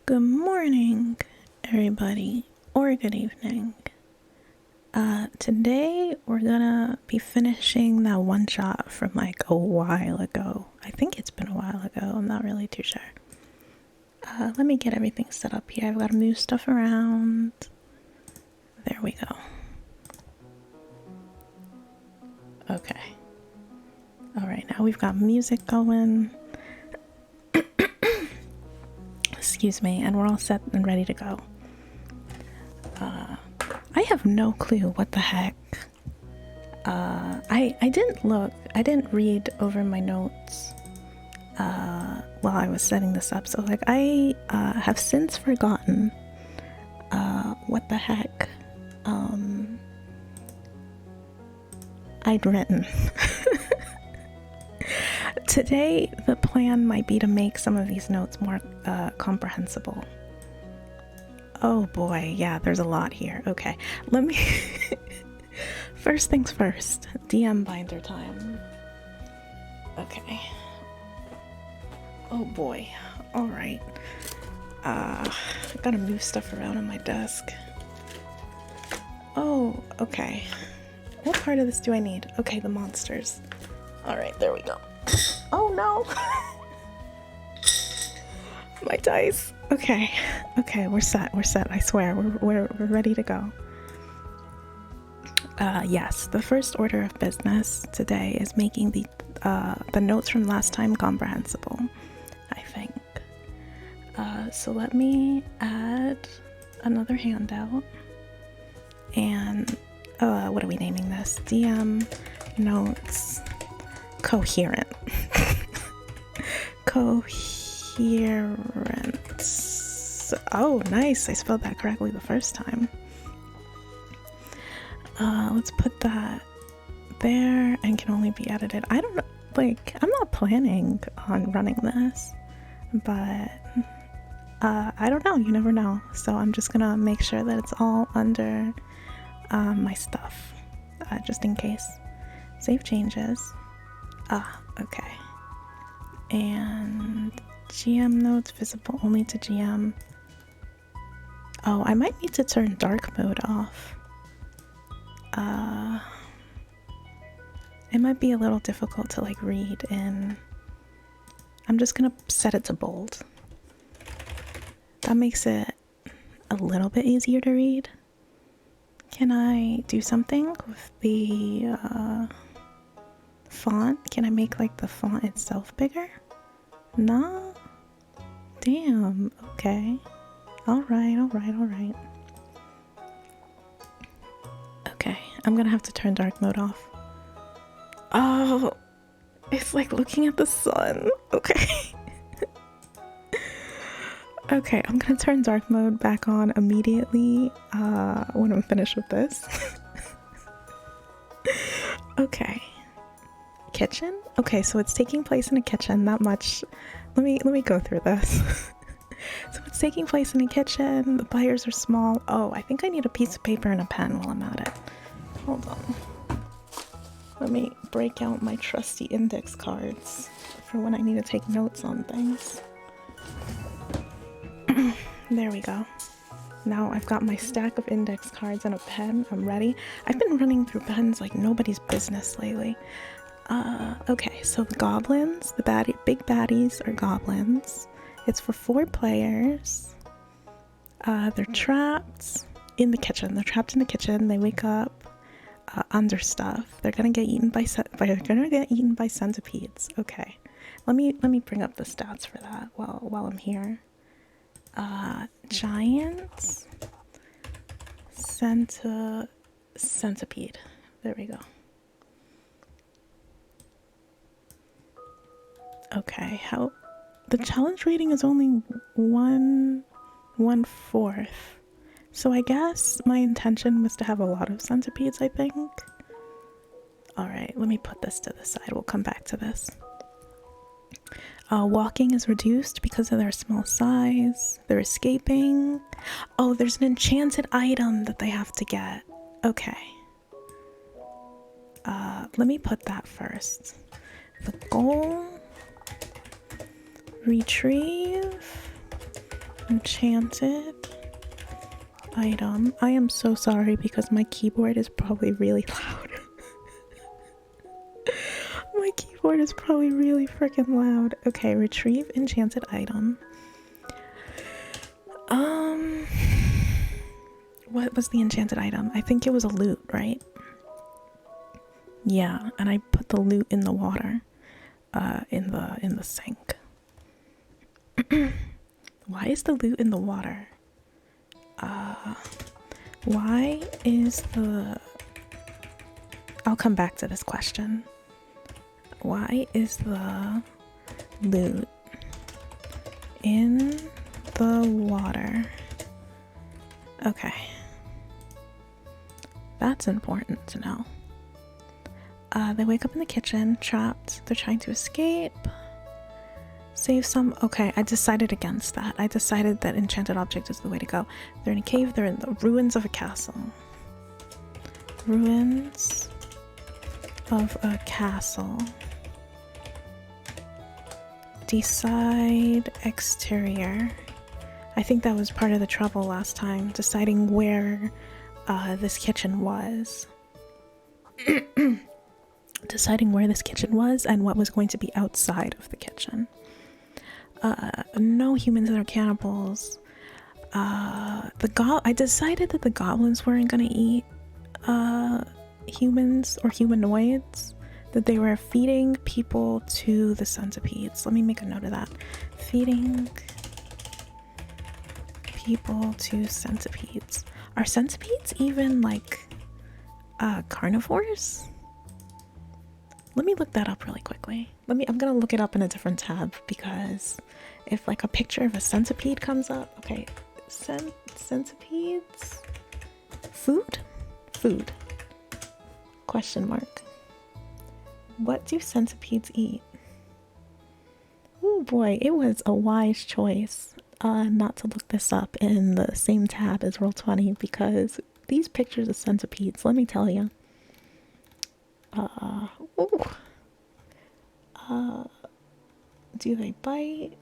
Good morning, everybody, or good evening. Today we're gonna be finishing that one shot from like a while ago. I think it's been a while ago, I'm not really too sure. Let me get everything set up here. I've got to move stuff around. There we go. Okay. Alright, now we've got music going. Excuse me, and we're all set and ready to go. I have no clue what the heck. I didn't look, I didn't read over my notes while I was setting this up, so like I have since forgotten what the heck I'd written. Today, the plan might be to make some of these notes more comprehensible. Oh boy, yeah, there's a lot here. Okay, let me... First things first, DM binder time. Okay. Oh boy, alright. I gotta move stuff around on my desk. Oh, okay. What part of this do I need? Okay, the monsters. Alright, there we go. Oh no! My dice. Okay, we're set, I swear, we're ready to go. Yes, the first order of business today is making the notes from last time comprehensible, I think. So let me add another handout, and what are we naming this? DM notes coherent. Coherence. Oh, nice. I spelled that correctly the first time. Let's put that there and can only be edited. I don't know, like, I'm not planning on running this, but I don't know. You never know. So I'm just gonna make sure that it's all under my stuff, just in case. Save changes. Okay. And GM notes visible only to GM. Oh, I might need to turn dark mode off. It might be a little difficult to like read in. I'm just gonna set it to bold. That makes it a little bit easier to read. Can I do something with the font? Can I make like the font itself bigger? Nah? Damn, okay. Alright. Okay, I'm gonna have to turn dark mode off. Oh, it's like looking at the sun. Okay. Okay, I'm gonna turn dark mode back on immediately when I'm finished with this. Okay. Kitchen? Okay, so it's taking place in a kitchen, not much. Let me go through this. So it's taking place in a kitchen, the buyers are small. Oh, I think I need a piece of paper and a pen while I'm at it. Hold on. Let me break out my trusty index cards for when I need to take notes on things. There we go. Now I've got my stack of index cards and a pen. I'm ready. I've been running through pens like nobody's business lately. Okay, so the goblins, the big baddies are goblins. It's for 4 players. They're trapped in the kitchen. They're trapped in the kitchen. They wake up under stuff. They're gonna get eaten by centipedes. Okay, let me bring up the stats for that while I'm here. Giant centipede. There we go. Okay, how the challenge rating is only 1/4. So I guess my intention was to have a lot of centipedes, I think. Alright, let me put this to the side. We'll come back to this. Walking is reduced because of their small size. They're escaping. Oh, there's an enchanted item that they have to get. Okay. Let me put that first. The goal. Retrieve. Enchanted item. I am so sorry because my keyboard is probably really loud. My keyboard is probably really freaking loud. Okay, retrieve enchanted item. What was the enchanted item? I think it was a loot, right? Yeah, and I put the loot in the water, in the sink. Why is the loot in the water? Why is the... I'll come back to this question. Why is the loot in the water? Okay. That's important to know. They wake up in the kitchen, trapped. They're trying to escape. Save some. Okay, I decided against that. I decided that enchanted object is the way to go. They're in a cave. They're in the ruins of a castle. Ruins of a castle. Decide exterior. I think that was part of the trouble last time, deciding where this kitchen was. Deciding where this kitchen was and what was going to be outside of the kitchen. No humans that are cannibals. I decided that the goblins weren't gonna eat humans or humanoids, that they were feeding people to the centipedes. Let me make a note of that. Feeding people to centipedes. Are centipedes even like carnivores? Let me look that up really quickly. I'm gonna look it up in a different tab because if like a picture of a centipede comes up, okay, centipedes, food, question mark. What do centipedes eat? Oh boy, it was a wise choice not to look this up in the same tab as Roll20 because these pictures of centipedes, let me tell you. Do they bite?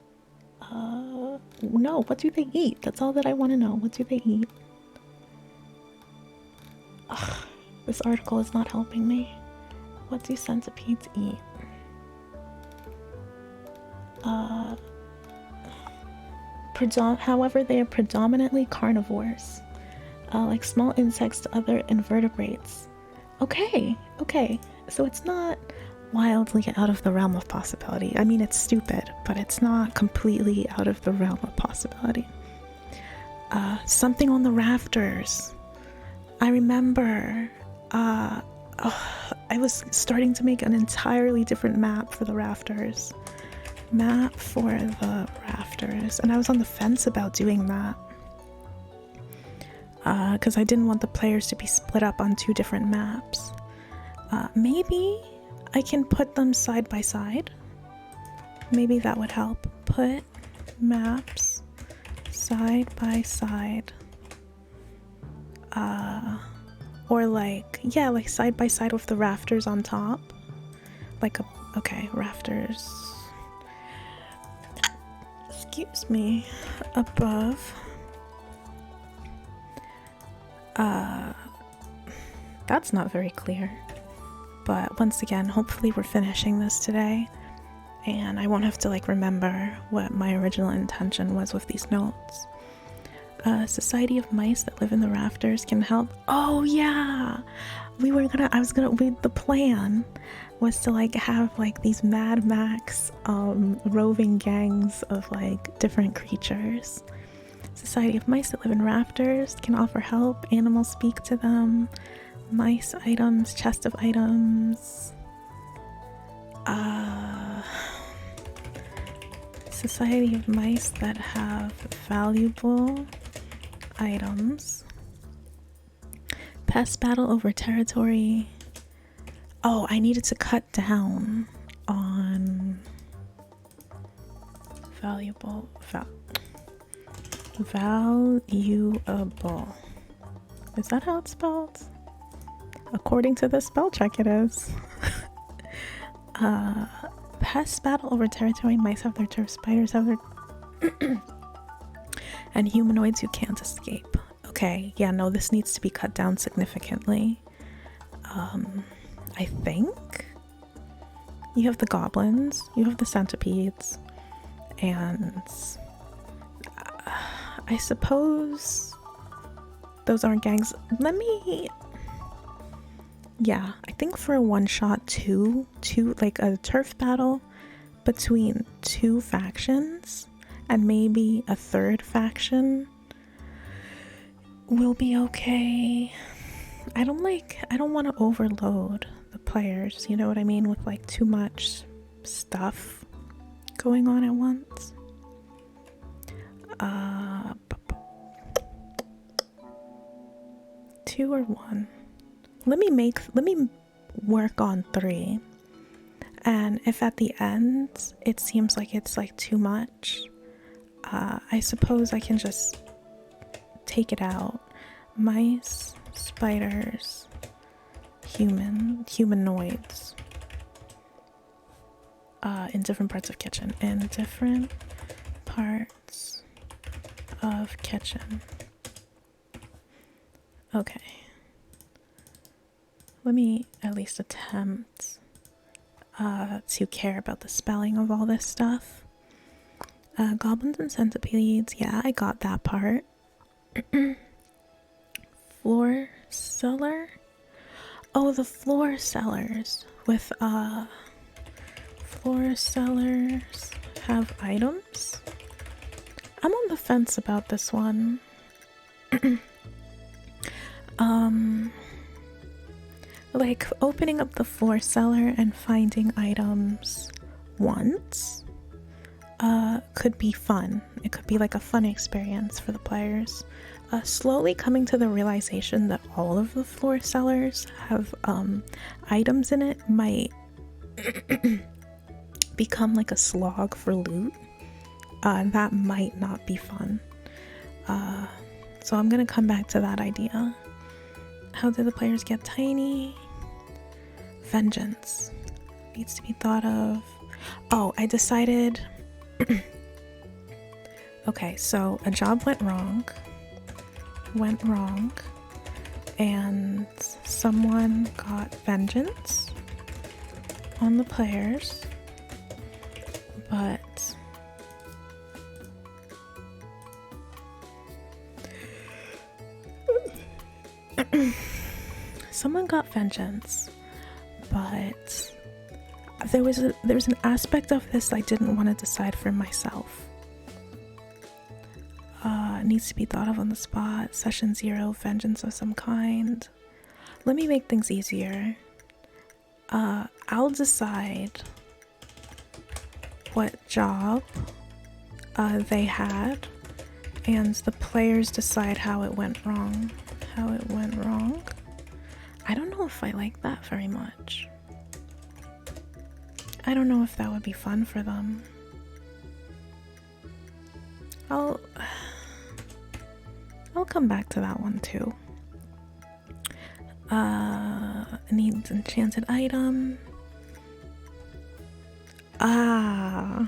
No, what do they eat? That's all that I want to know. What do they eat? Ugh, this article is not helping me. What do centipedes eat? However, they are predominantly carnivores, like small insects to other invertebrates. Okay, so it's not wildly out of the realm of possibility. I mean, it's stupid, but it's not completely out of the realm of possibility. Something on the rafters. I remember, I was starting to make an entirely different map for the rafters. And I was on the fence about doing that. Because I didn't want the players to be split up on 2 different maps. Maybe I can put them side by side. Maybe that would help. Put maps side by side. Or like, yeah, like side by side with the rafters on top. Like okay, rafters. Excuse me. Above. That's not very clear. But once again, hopefully we're finishing this today. And I won't have to like remember what my original intention was with these notes. Society of mice that live in the rafters can help. Oh yeah! The plan was to like have like these Mad Max roving gangs of like different creatures. Society of mice that live in rafters can offer help. Animals speak to them. Mice items, chest of items. Society of mice that have valuable items. Pest battle over territory. Oh, I needed to cut down on valuable. Is that how it's spelled? According to the spell check, it is. Pest battle over territory. Mice have their turf. Spiders have their... and humanoids who can't escape. Okay, yeah, no, this needs to be cut down significantly. I think you have the goblins, you have the centipedes, and I suppose those aren't gangs. Yeah, I think for a one-shot, two, like a turf battle between two factions and maybe a third faction will be okay. I don't want to overload the players, you know what I mean, with like too much stuff going on at once. 2 or 1. Let me work on 3. And if at the end it seems like it's like too much, I suppose I can just take it out. Mice, spiders, humanoids. In different parts of kitchen. In different parts of kitchen. Okay. Let me at least attempt to care about the spelling of all this stuff. Goblins and centipedes. Yeah, I got that part. Floor cellar? Oh, the floor cellars with floor cellars have items? I'm on the fence about this one. Like opening up the floor cellar and finding items once could be fun. It could be like a fun experience for the players. Slowly coming to the realization that all of the floor cellars have items in it might become like a slog for loot. That might not be fun. So I'm gonna come back to that idea. How do the players get tiny? Vengeance needs to be thought of. Oh, I decided. Okay, so a job went wrong, and someone got vengeance on the players, but someone got vengeance, but there was an aspect of this I didn't want to decide for myself. Needs to be thought of on the spot. Session 0, vengeance of some kind. Let me make things easier. I'll decide what job they had, and the players decide how it went wrong. I don't know if I like that very much. I don't know if that would be fun for them. I'll come back to that one too. Needs enchanted item. The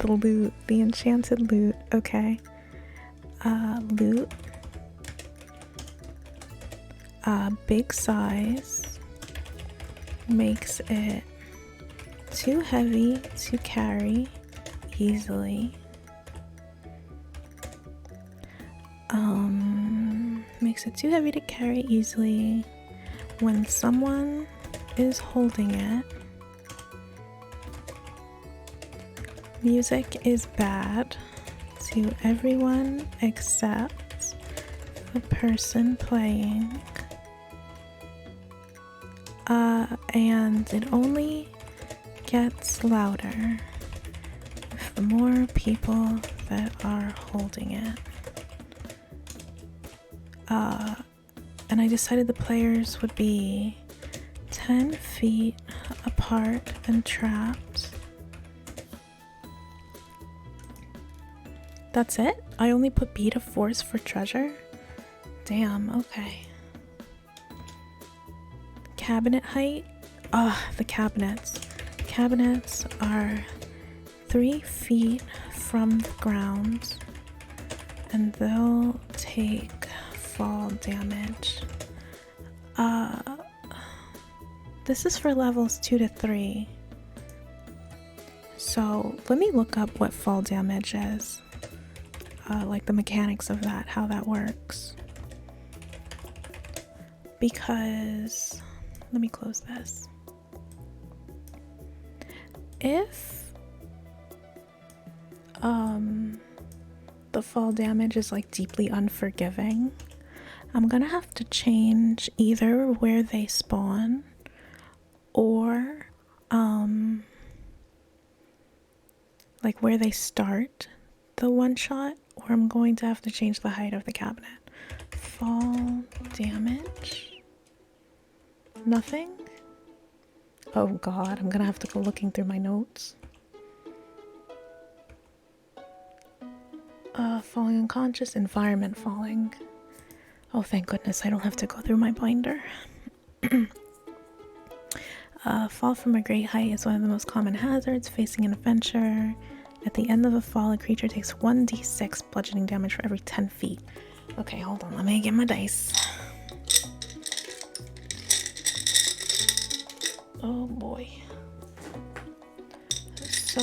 loot, the enchanted loot. Okay. Loot. Big size makes it too heavy to carry easily. Makes it too heavy to carry easily when someone is holding it. Music is bad to everyone except the person playing. And it only gets louder with the more people that are holding it. And I decided the players would be 10 feet apart and trapped. That's it? I only put B to force for treasure? Damn, okay. Cabinet height? The cabinets. Cabinets are 3 feet from the ground, and they'll take fall damage. This is for levels 2 to 3. So let me look up what fall damage is. Like the mechanics of that, how that works. Because, let me close this. If the fall damage is like deeply unforgiving, I'm gonna have to change either where they spawn or like where they start the one shot, or I'm going to have to change the height of the cabinet. Fall damage? Nothing? Oh god, I'm gonna have to go looking through my notes. Falling unconscious, environment falling. Oh, thank goodness I don't have to go through my binder. Fall from a great height is one of the most common hazards facing an adventure. At the end of a fall, a creature takes 1d6 bludgeoning damage for every 10 feet. Okay, hold on, let me get my dice. Oh boy. So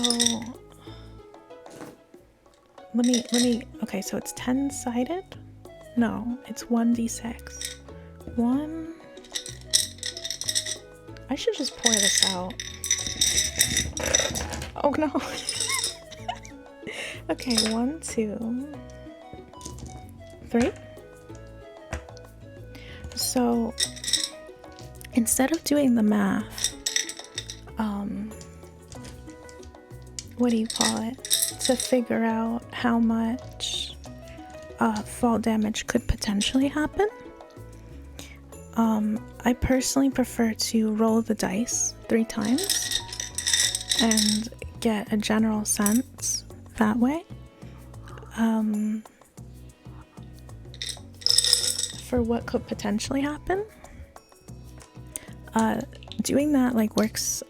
let me okay, so it's 10-sided? No, it's 1d6. One. I should just pour this out. Oh no. Okay, 1, 2, 3. So instead of doing the math, what do you call it? To figure out how much fall damage could potentially happen, I personally prefer to roll the dice 3 times and get a general sense that way. For what could potentially happen. Doing that like works,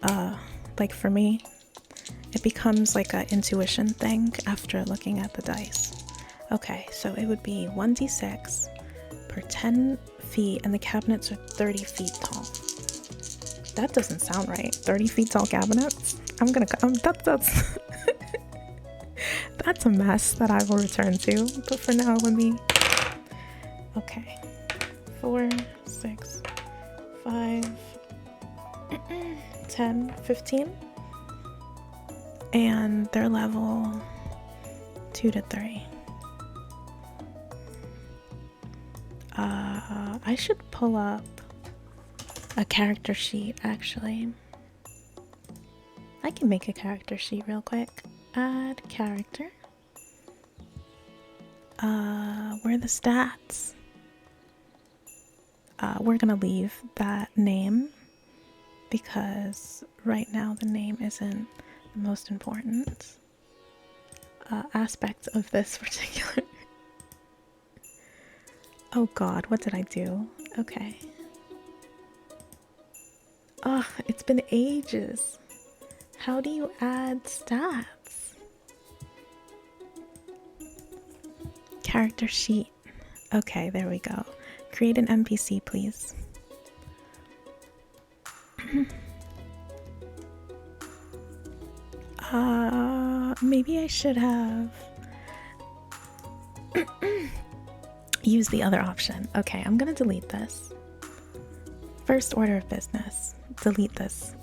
like for me, it becomes like an intuition thing after looking at the dice. Okay, so it would be 1d6 per 10 feet, and the cabinets are 30 feet tall. That doesn't sound right. 30 feet tall cabinets? That's that's a mess that I will return to. But for now, let me. Okay, 4, 6, 5, 10, 15, and they're level 2 to 3. I should pull up a character sheet, actually. I can make a character sheet real quick. Add character. Where are the stats? We're gonna leave that name because right now the name isn't the most important aspect of this particular. Oh god, what did I do? Okay. Ugh, it's been ages. How do you add stats? Character sheet. Okay, there we go. Create an NPC, please. Maybe I should have used the other option. Okay, I'm gonna delete this. First order of business. Delete this.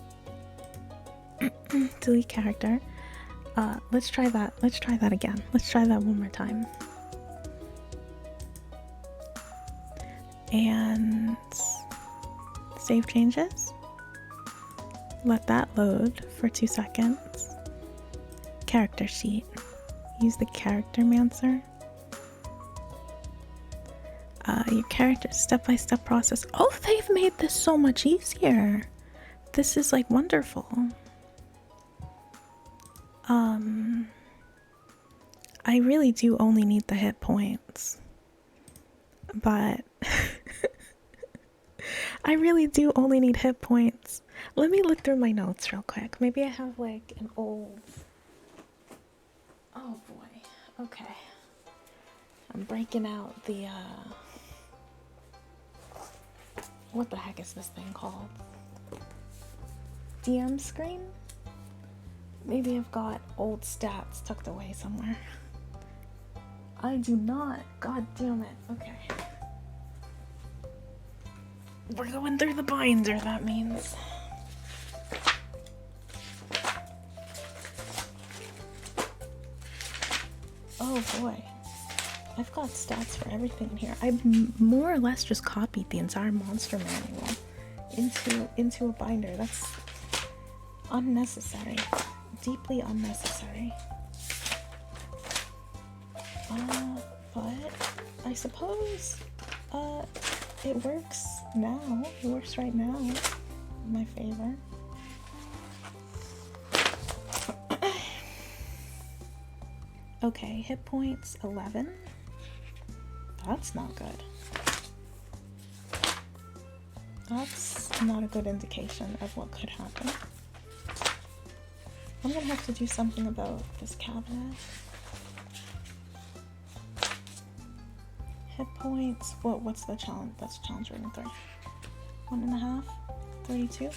Delete character. Let's try that. Let's try that again. Let's try that one more time. And save changes. Let that load for 2 seconds. Character sheet. Use the character mancer. Your character step-by-step process. Oh, they've made this so much easier. This is like wonderful. I really do only need the hit points, but I really do only need hit points. Let me look through my notes real quick. Maybe I have like an old... Oh boy. Okay. I'm breaking out the, what the heck is this thing called? DM screen? Maybe I've got old stats tucked away somewhere. I do not. God damn it. Okay. We're going through the binder, that means. Oh boy. I've got stats for everything in here. I more or less just copied the entire monster manual into a binder. That's unnecessary. Deeply unnecessary. But I suppose it works now. It works right now in my favor. Okay, hit points 11. That's not good. That's not a good indication of what could happen. I'm gonna have to do something about this cabinet. Hit points. What's the challenge? That's challenge rating 3. 1.5? 32?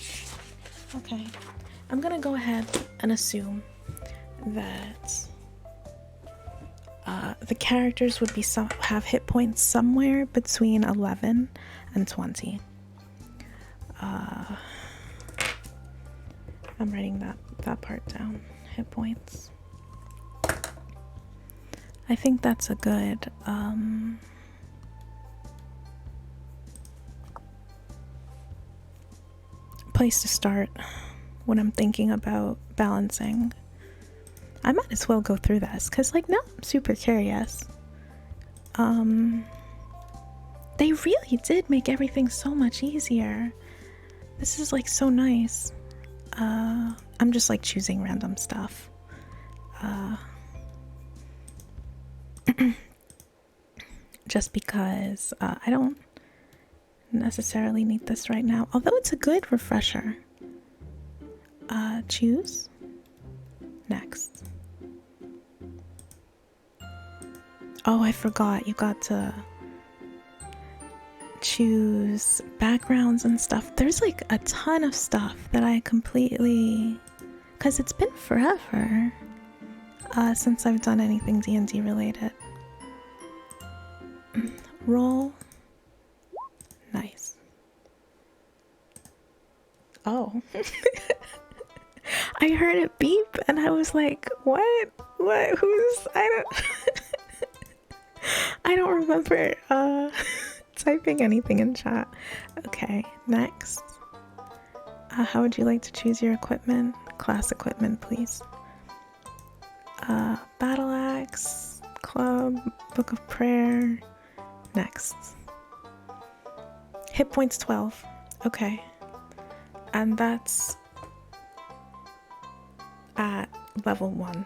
Okay. I'm gonna go ahead and assume that the characters would be have hit points somewhere between 11 and 20. I'm writing that part down. Hit points. I think that's a good place to start when I'm thinking about balancing. I might as well go through this because like now I'm super curious. They really did make everything so much easier. This is like so nice. I'm just like choosing random stuff. Just because I don't necessarily need this right now, although it's a good refresher. Choose. Next. Oh, I forgot. You got to choose backgrounds and stuff. There's like a ton of stuff that I completely... Because it's been forever since I've done anything D&D related. Roll. Nice. Oh. I heard it beep and I was like, what? What? Who's... I don't remember typing anything in chat. Okay, next. How would you like to choose your equipment? Class equipment, please. Battle axe, club, book of prayer. Next. Hit points 12. Okay. And that's at level 1.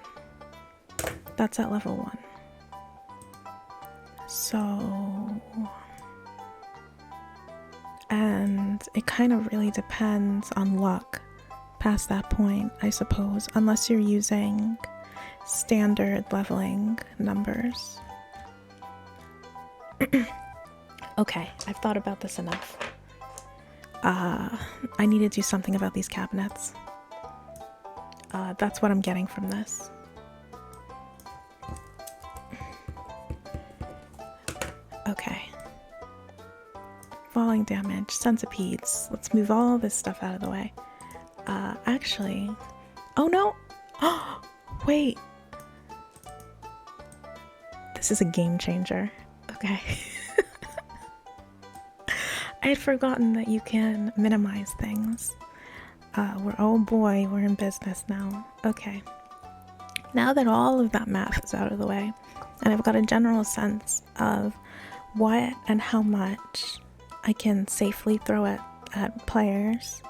That's at level 1. So... And it kind of really depends on luck past that point, I suppose, unless you're using standard leveling numbers. Okay, I've thought about this enough. I need to do something about these cabinets. That's what I'm getting from this. Okay. Falling damage, centipedes. Let's move all this stuff out of the way. Actually... Oh no! Wait. This is a game changer. Okay. I had forgotten that you can minimize things. Oh boy, we're in business now. Okay. Now that all of that math is out of the way, and I've got a general sense of what and how much I can safely throw at players,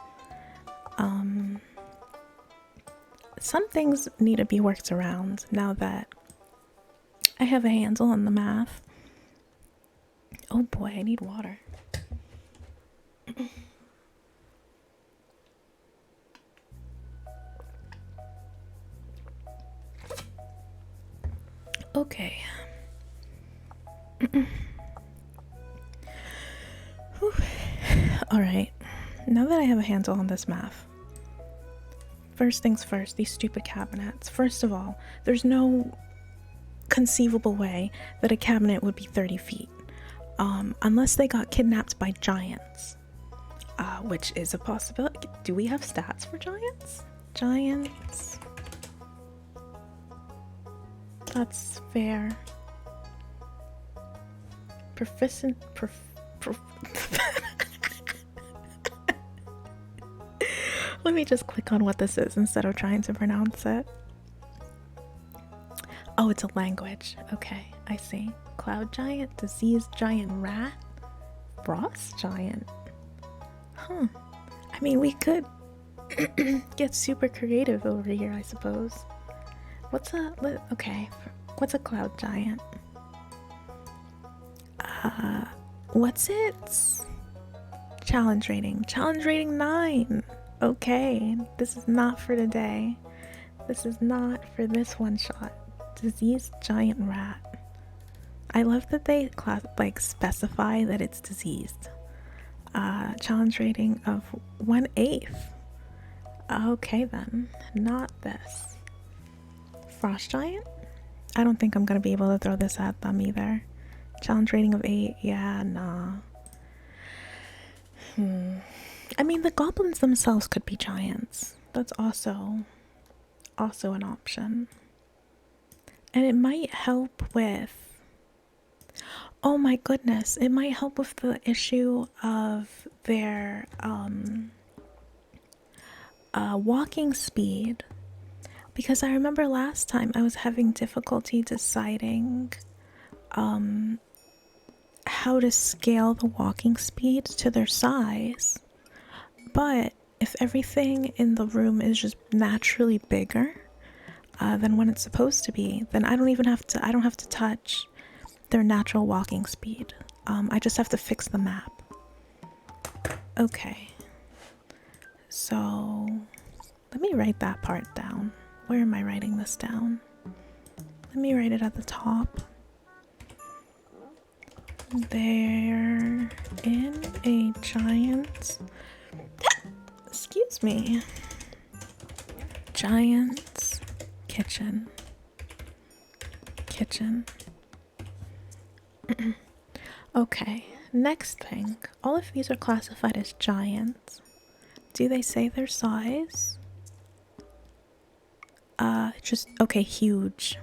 some things need to be worked around now that I have a handle on the math. Oh boy, I need water. Okay. Alright, now that I have a handle on this math, first things first, these stupid cabinets. First of all, there's no conceivable way that a cabinet would be 30 feet. Unless they got kidnapped by giants. Which is a possibility. Do we have stats for giants? Giants. That's fair. Proficient. Let me just click on what this is instead of trying to pronounce it. Oh, it's a language. Okay, I see. Cloud giant, disease giant rat, frost giant. Huh. I mean, we could get super creative over here, I suppose. What's a cloud giant? What's its challenge rating? Challenge rating 9. Okay, this is not for today. This is not for this one shot. Diseased giant rat. I love that they specify that it's diseased. Challenge rating of 1/8. Okay then, not this. Frost giant? I don't think I'm gonna be able to throw this at them either. Challenge rating of 8. Yeah, nah. I mean, the goblins themselves could be giants. That's also an option. And it might help with... Oh my goodness, it might help with the issue of their walking speed. Because I remember last time I was having difficulty deciding how to scale the walking speed to their size. But if everything in the room is just naturally bigger than when it's supposed to be, then I don't have to touch their natural walking speed. I just have to fix the map. Okay. So let me write that part down. Where am I writing this down? Let me write it at the top. They're in a giant... Excuse me. Giant's kitchen. Okay, next thing. All of these are classified as giants. Do they say their size? Okay, huge.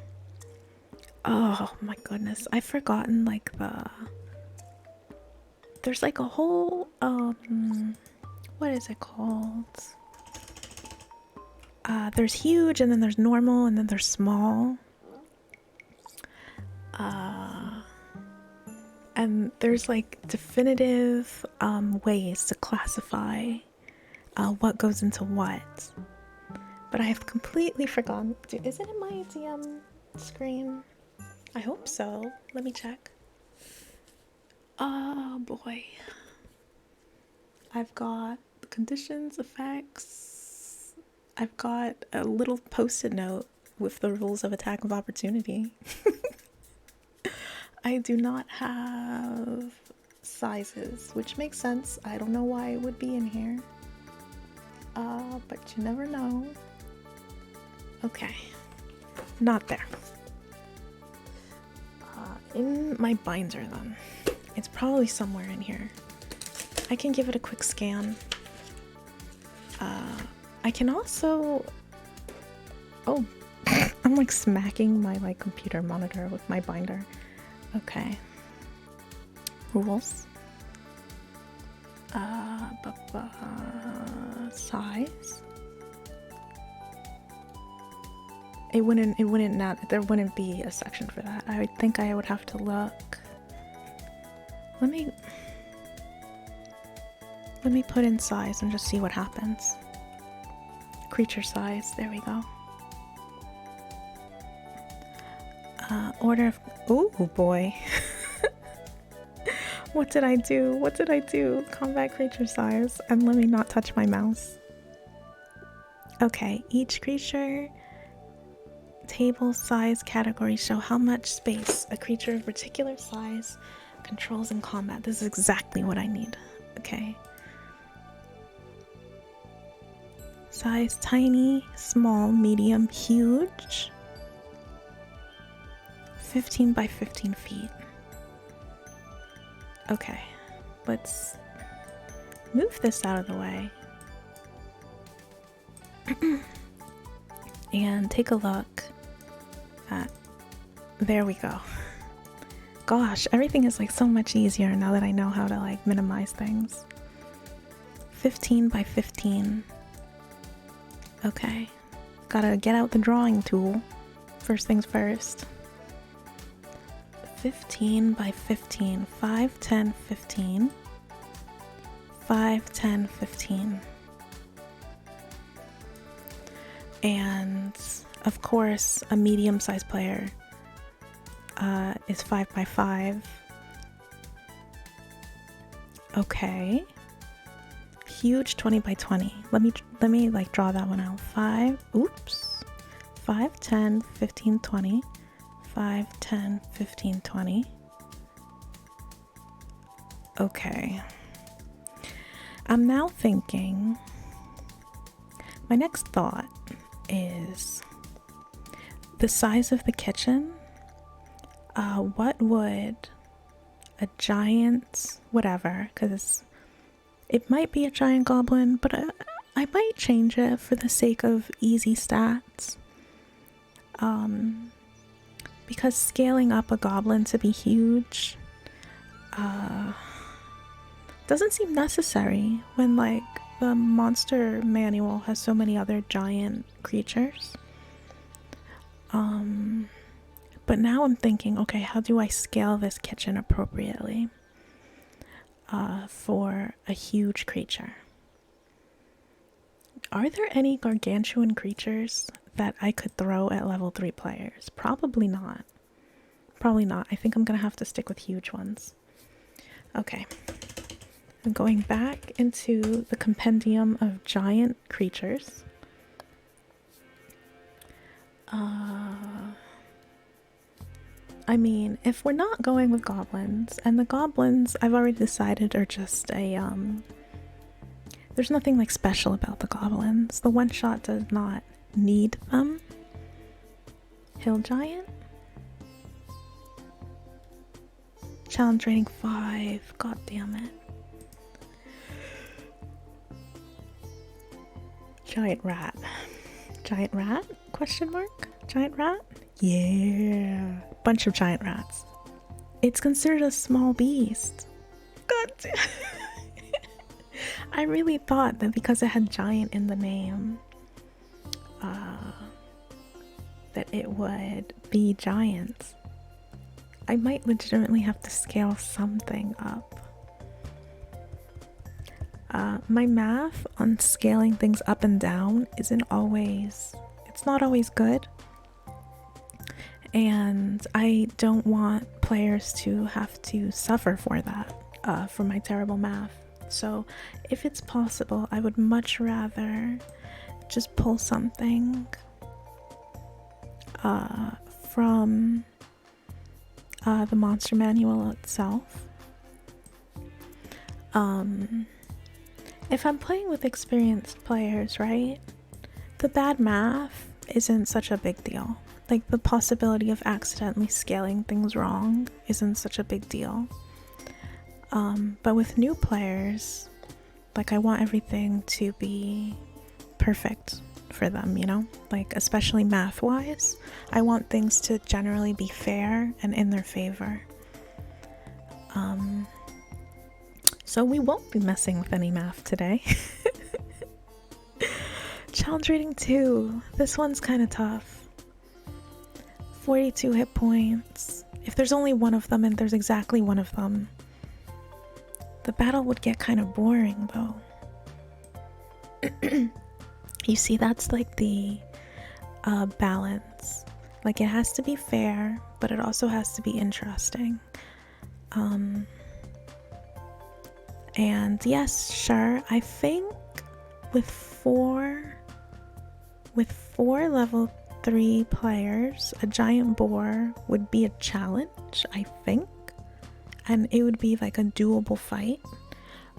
Oh my goodness, I've forgotten there's like a whole, what is it called? There's huge, and then there's normal, and then there's small. And there's like definitive ways to classify what goes into what. But I have completely forgotten. Is it in my DM screen? I hope so. Let me check. Oh boy. I've got conditions, effects. I've got a little post-it note with the rules of attack of opportunity. I do not have sizes, which makes sense. I don't know why it would be in here. But you never know. Okay. Not there. In my binder then. It's probably somewhere in here. I can give it a quick scan. I can also... Oh, I'm like smacking my like computer monitor with my binder. Okay. Rules. Size. It wouldn't not, there wouldn't be a section for that. I would think I would have to look. Let me put in size and just see what happens. Creature size, there we go. Order of, oh boy. What did I do? What did I do? Combat creature size, and let me not touch my mouse. Okay, each creature table size category show how much space a creature of particular size controls in combat. This is exactly what I need. Okay. Size tiny, small, medium, huge. 15 by 15 feet. Okay, let's move this out of the way and take a look at, there we go. Gosh, everything is like so much easier now that I know how to like minimize things. 15 by 15. Okay, gotta get out the drawing tool. First things first. 15 by 15, 5, 10, 15, 5, 10, 15. And of course, a medium-sized player is 5 by 5. Okay. Huge 20 by 20. Let me like draw that one out. 5, oops. 5, 10, 15, 20. 5, 10, 15, 20. Okay. I'm now thinking, my next thought is the size of the kitchen. What would a giant, whatever, because it might be a giant goblin, but I might change it for the sake of easy stats. Because scaling up a goblin to be huge doesn't seem necessary when like the monster manual has so many other giant creatures. But now I'm thinking, okay, how do I scale this kitchen appropriately for a huge creature? Are there any gargantuan creatures that I could throw at level 3 players? Probably not. Probably not. I think I'm gonna have to stick with huge ones. Okay. I'm going back into the compendium of giant creatures. I mean, if we're not going with goblins, and the goblins I've already decided are just a there's nothing like special about the goblins. The one shot does not need them. Hill giant. Challenge rating 5. God damn it. Giant rat. Giant rat? Question mark? Giant rat? Yeah. Bunch of giant rats. It's considered a small beast. God damn. I really thought that because it had giant in the name, that it would be giant. I might legitimately have to scale something up. My math on scaling things up and down it's not always good. And I don't want players to have to suffer for that, for my terrible math. So if it's possible, I would much rather just pull something from the monster manual itself. If I'm playing with experienced players, right, the bad math isn't such a big deal. Like, the possibility of accidentally scaling things wrong isn't such a big deal. But with new players, like, I want everything to be perfect for them, you know? Like, especially math-wise. I want things to generally be fair and in their favor. So we won't be messing with any math today. Challenge rating 2. This one's kind of tough. 42 hit points. If there's only one of them and there's exactly one of them, the battle would get kind of boring though. You see, that's like the balance. Like, it has to be fair, but it also has to be interesting. And yes, sure, I think with four level 3 players, a giant boar would be a challenge, I think. And it would be like a doable fight,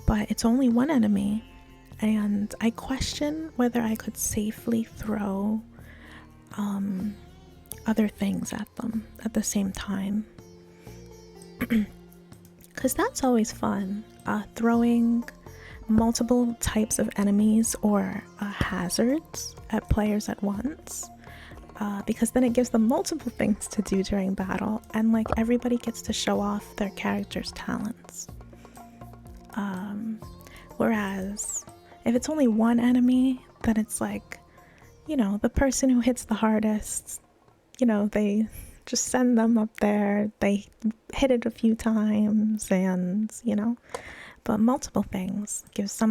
but it's only one enemy. And I question whether I could safely throw other things at them at the same time. Because that's always fun, throwing multiple types of enemies or hazards at players at once. Because then it gives them multiple things to do during battle, and like everybody gets to show off their character's talents. Whereas if it's only one enemy, then it's like, you know, the person who hits the hardest, you know, they just send them up there, they hit it a few times, and you know, but multiple things gives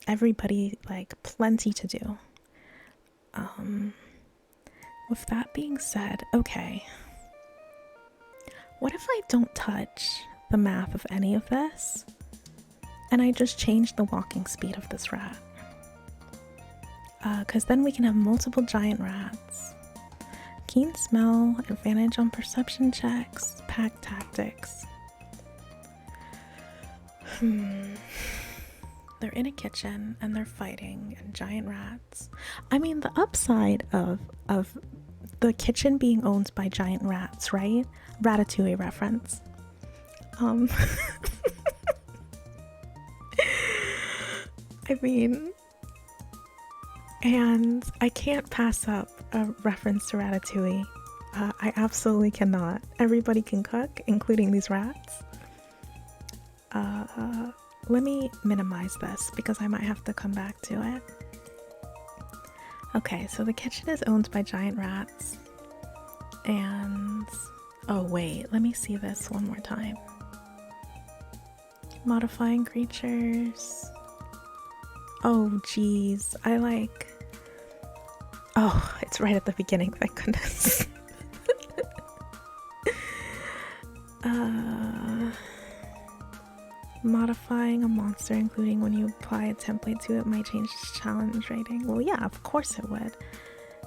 everybody like plenty to do. With that being said, okay, what if I don't touch the math of any of this and I just change the walking speed of this rat? Because then we can have multiple giant rats. Keen smell, advantage on perception checks, pack tactics. They're in a kitchen and they're fighting and giant rats. I mean, the upside of the kitchen being owned by giant rats, right? Ratatouille reference. I mean, and I can't pass up a reference to Ratatouille. I absolutely cannot. Everybody can cook, including these rats. Let me minimize this because I might have to come back to it. Okay, so the kitchen is owned by giant rats. And oh wait, let me see this one more time. Modifying creatures. Oh geez, oh, it's right at the beginning, thank goodness. Modifying a monster, including when you apply a template to it, might change its challenge rating. Well, yeah, of course it would.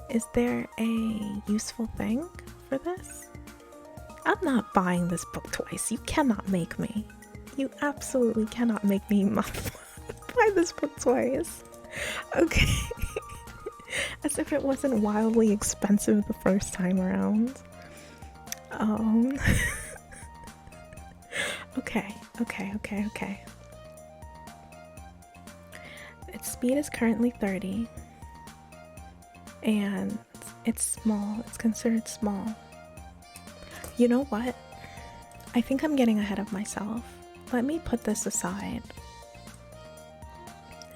Is there a useful thing for this? I'm not buying this book twice. You cannot make me. You absolutely cannot make me buy this book twice. Okay. As if it wasn't wildly expensive the first time around. Okay. Its speed is currently 30. And it's small. It's considered small. You know what? I think I'm getting ahead of myself. Let me put this aside.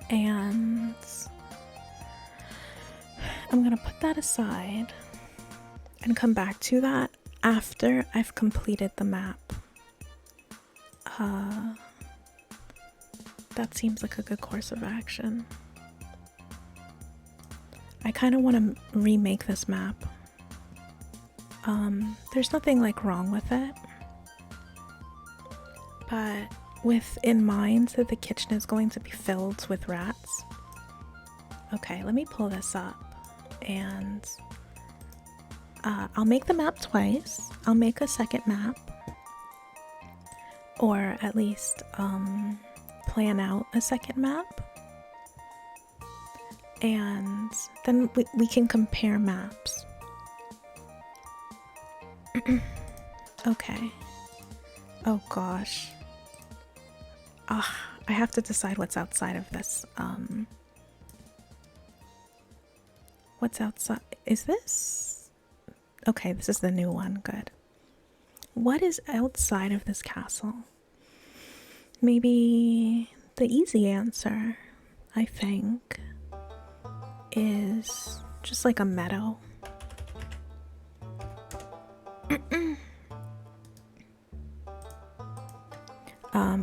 And I'm gonna put that aside and come back to that after I've completed the map. That seems like a good course of action. I kind of want to remake this map. There's nothing like wrong with it, but with in mind that the kitchen is going to be filled with rats. Okay, let me pull this up and I'll make the map twice. I'll make a second map, or at least plan out a second map, and then we can compare maps. Okay. Oh gosh. I have to decide what's outside of this. What's outside? Is this? Okay, this is the new one. Good. What is outside of this castle? Maybe the easy answer, I think, is just like a meadow.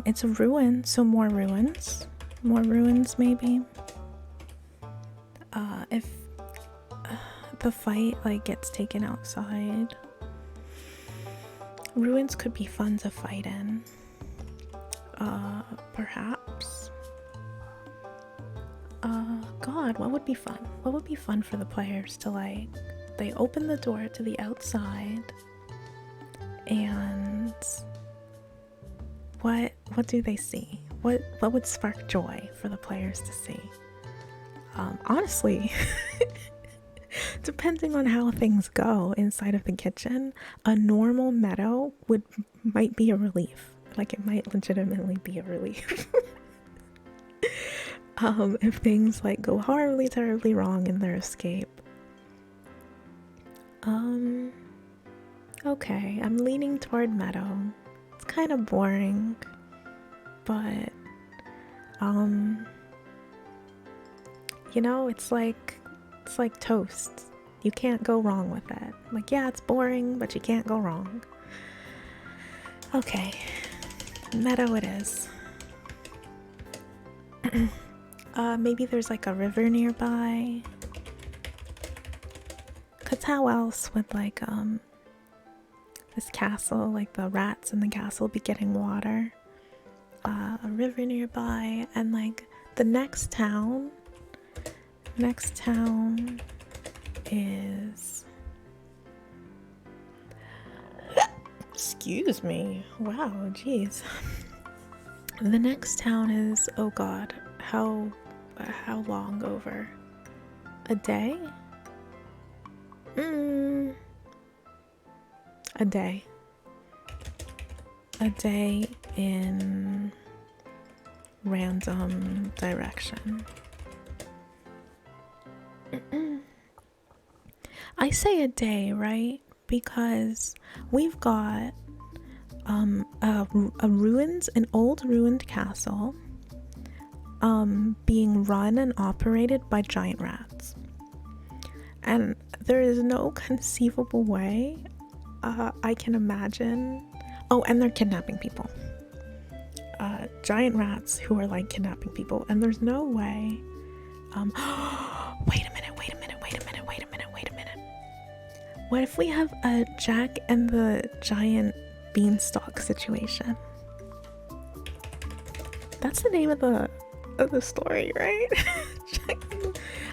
It's a ruin, so more ruins. More ruins, maybe. If the fight like gets taken outside, ruins could be fun to fight in. Perhaps. God, what would be fun? What would be fun for the players to like? They open the door to the outside, and what do they see? What would spark joy for the players to see? Honestly, depending on how things go inside of the kitchen, a normal meadow might be a relief. Like, it might legitimately be a relief. If things like go horribly, terribly wrong in their escape. Okay, I'm leaning toward meadow. It's kind of boring, but you know, it's like toast. You can't go wrong with it. Like, yeah, it's boring, but you can't go wrong. Okay, meadow it is. Maybe there's like a river nearby. Cause how else would like this castle, like the rats in the castle, be getting water? A river nearby, and like the next town is, excuse me, wow, jeez. The next town is, oh god, how long over? A day? A day. A day in random direction. I say a day, right? Because we've got an old ruined castle being run and operated by giant rats. And there is no conceivable way I can imagine. Oh, and they're kidnapping people. Giant rats who are like kidnapping people, and there's no way. Wait a minute. What if we have a Jack and the Giant Beanstalk situation? That's the name of the story, right?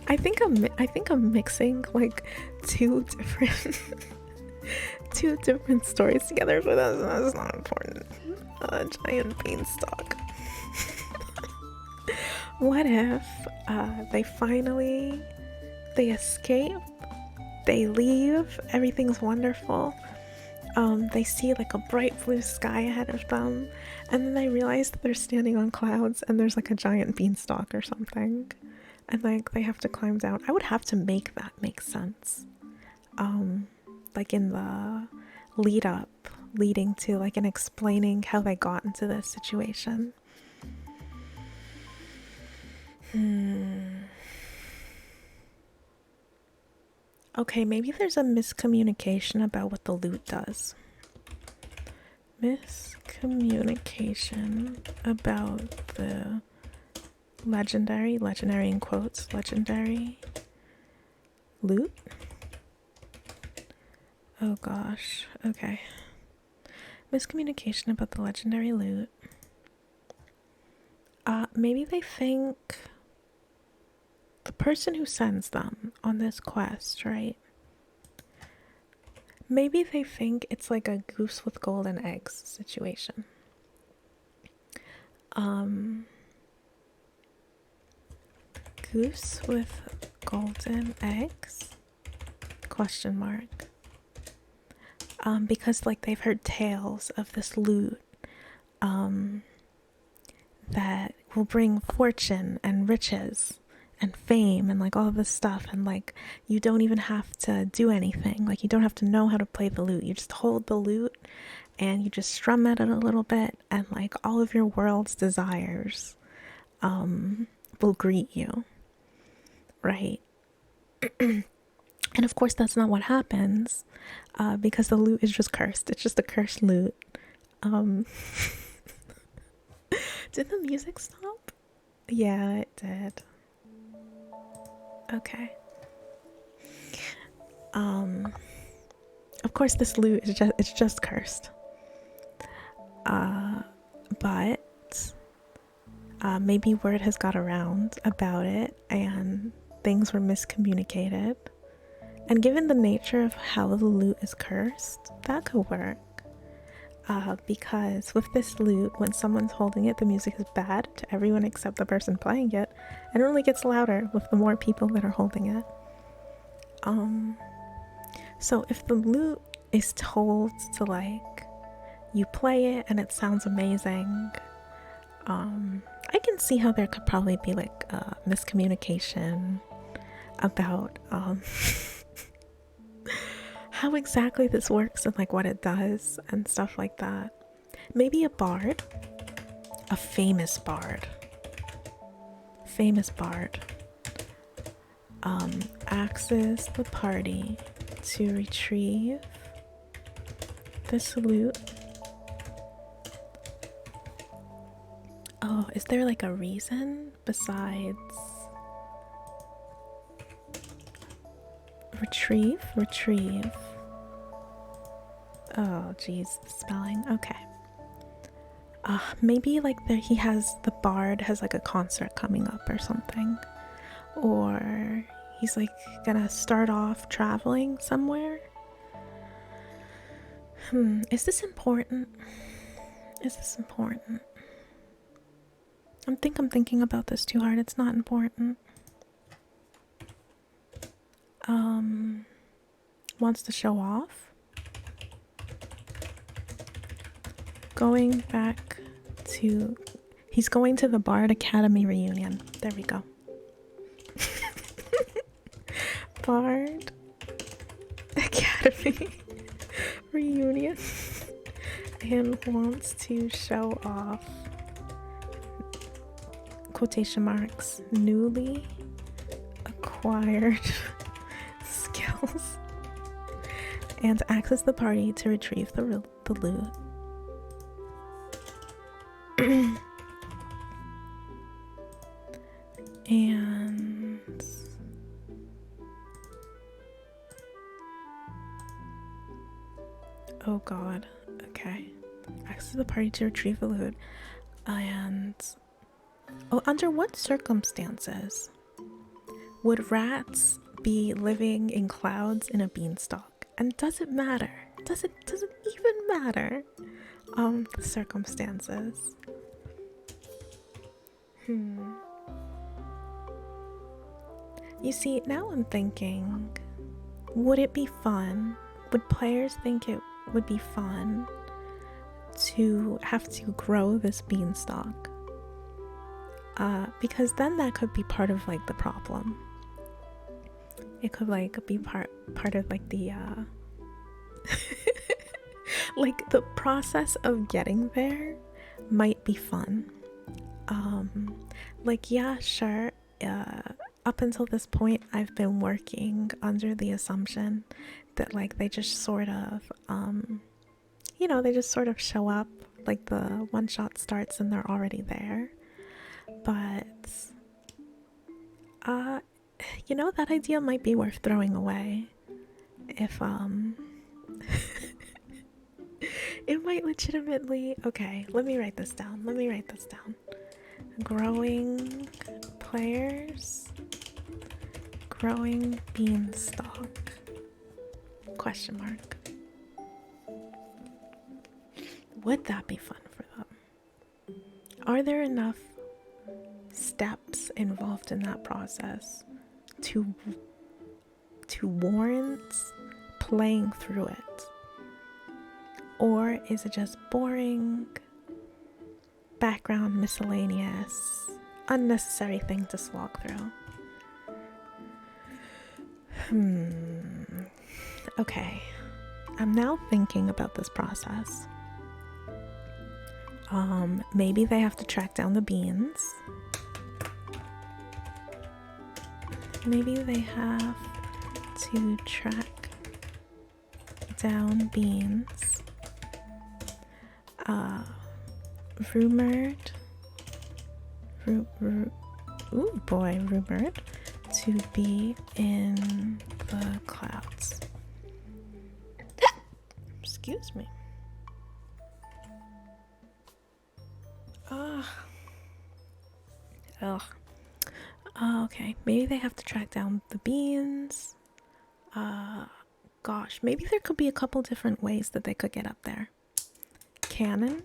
I think I'm mixing like two different stories together, but that's not important. Giant Beanstalk. What if they escape, they leave, everything's wonderful. They see like a bright blue sky ahead of them, and then they realize that they're standing on clouds and there's like a giant beanstalk or something, and like they have to climb down. I would have to make that make sense. Like in the leading to like and explaining how they got into this situation. Okay, maybe there's a miscommunication about what the loot does. Miscommunication about the legendary in quotes, legendary loot. Oh gosh, okay. Miscommunication about the legendary loot. Maybe they think the person who sends them on this quest, right? Maybe they think it's like a goose with golden eggs situation. Goose with golden eggs? Question mark. Because like they've heard tales of this loot that will bring fortune and riches and fame and like all of this stuff, and like you don't even have to do anything. Like you don't have to know how to play the lute. You just hold the lute and you just strum at it a little bit, and like all of your world's desires will greet you, right? And of course that's not what happens, because the lute is just cursed. It's just a cursed lute. Did the music stop? Yeah, it did. Okay. Of course this lute is just cursed. But maybe word has got around about it and things were miscommunicated. And given the nature of how the lute is cursed, that could work. Because with this lute, when someone's holding it, the music is bad to everyone except the person playing it, and it only gets louder with the more people that are holding it. So if the lute is told to like, you play it and it sounds amazing, I can see how there could probably be like miscommunication about how exactly this works and like what it does and stuff like that. Maybe a bard, a famous bard, axes the party to retrieve this lute. Oh, is there like a reason besides retrieve? Oh geez, the spelling. Okay. Maybe like the bard has like a concert coming up or something, or he's like gonna start off traveling somewhere. Is this important? I'm thinking about this too hard. It's not important. Wants to show off. He's going to the Bard Academy reunion. There we go. Bard Academy reunion. And wants to show off, quotation marks, newly acquired skills, and access the party to retrieve the loot. And oh god, okay. Access the party to retrieve the loot. And under what circumstances would rats be living in clouds in a beanstalk? And does it matter? Does it even matter? The circumstances. You see, now I'm thinking, would it be fun? Would players think it would be fun to have to grow this beanstalk? Because then that could be part of like the problem. It could like be part of like the like the process of getting there might be fun. Like yeah, sure. Up until this point, I've been working under the assumption that like they just sort of they just sort of show up, like the one shot starts and they're already there. But that idea might be worth throwing away if it might legitimately. Okay, let me write this down. Growing players, growing beanstalk, question mark. Would that be fun for them? Are there enough steps involved in that process to warrant playing through it? Or is it just boring, background, miscellaneous, unnecessary thing to slog through? Okay. I'm now thinking about this process. Maybe they have to track down the beans. Maybe they have to track down beans. Rumored to be in the clouds. Excuse me. Ugh. Okay, maybe they have to track down the beans. Gosh, maybe there could be a couple different ways that they could get up there. Cannon.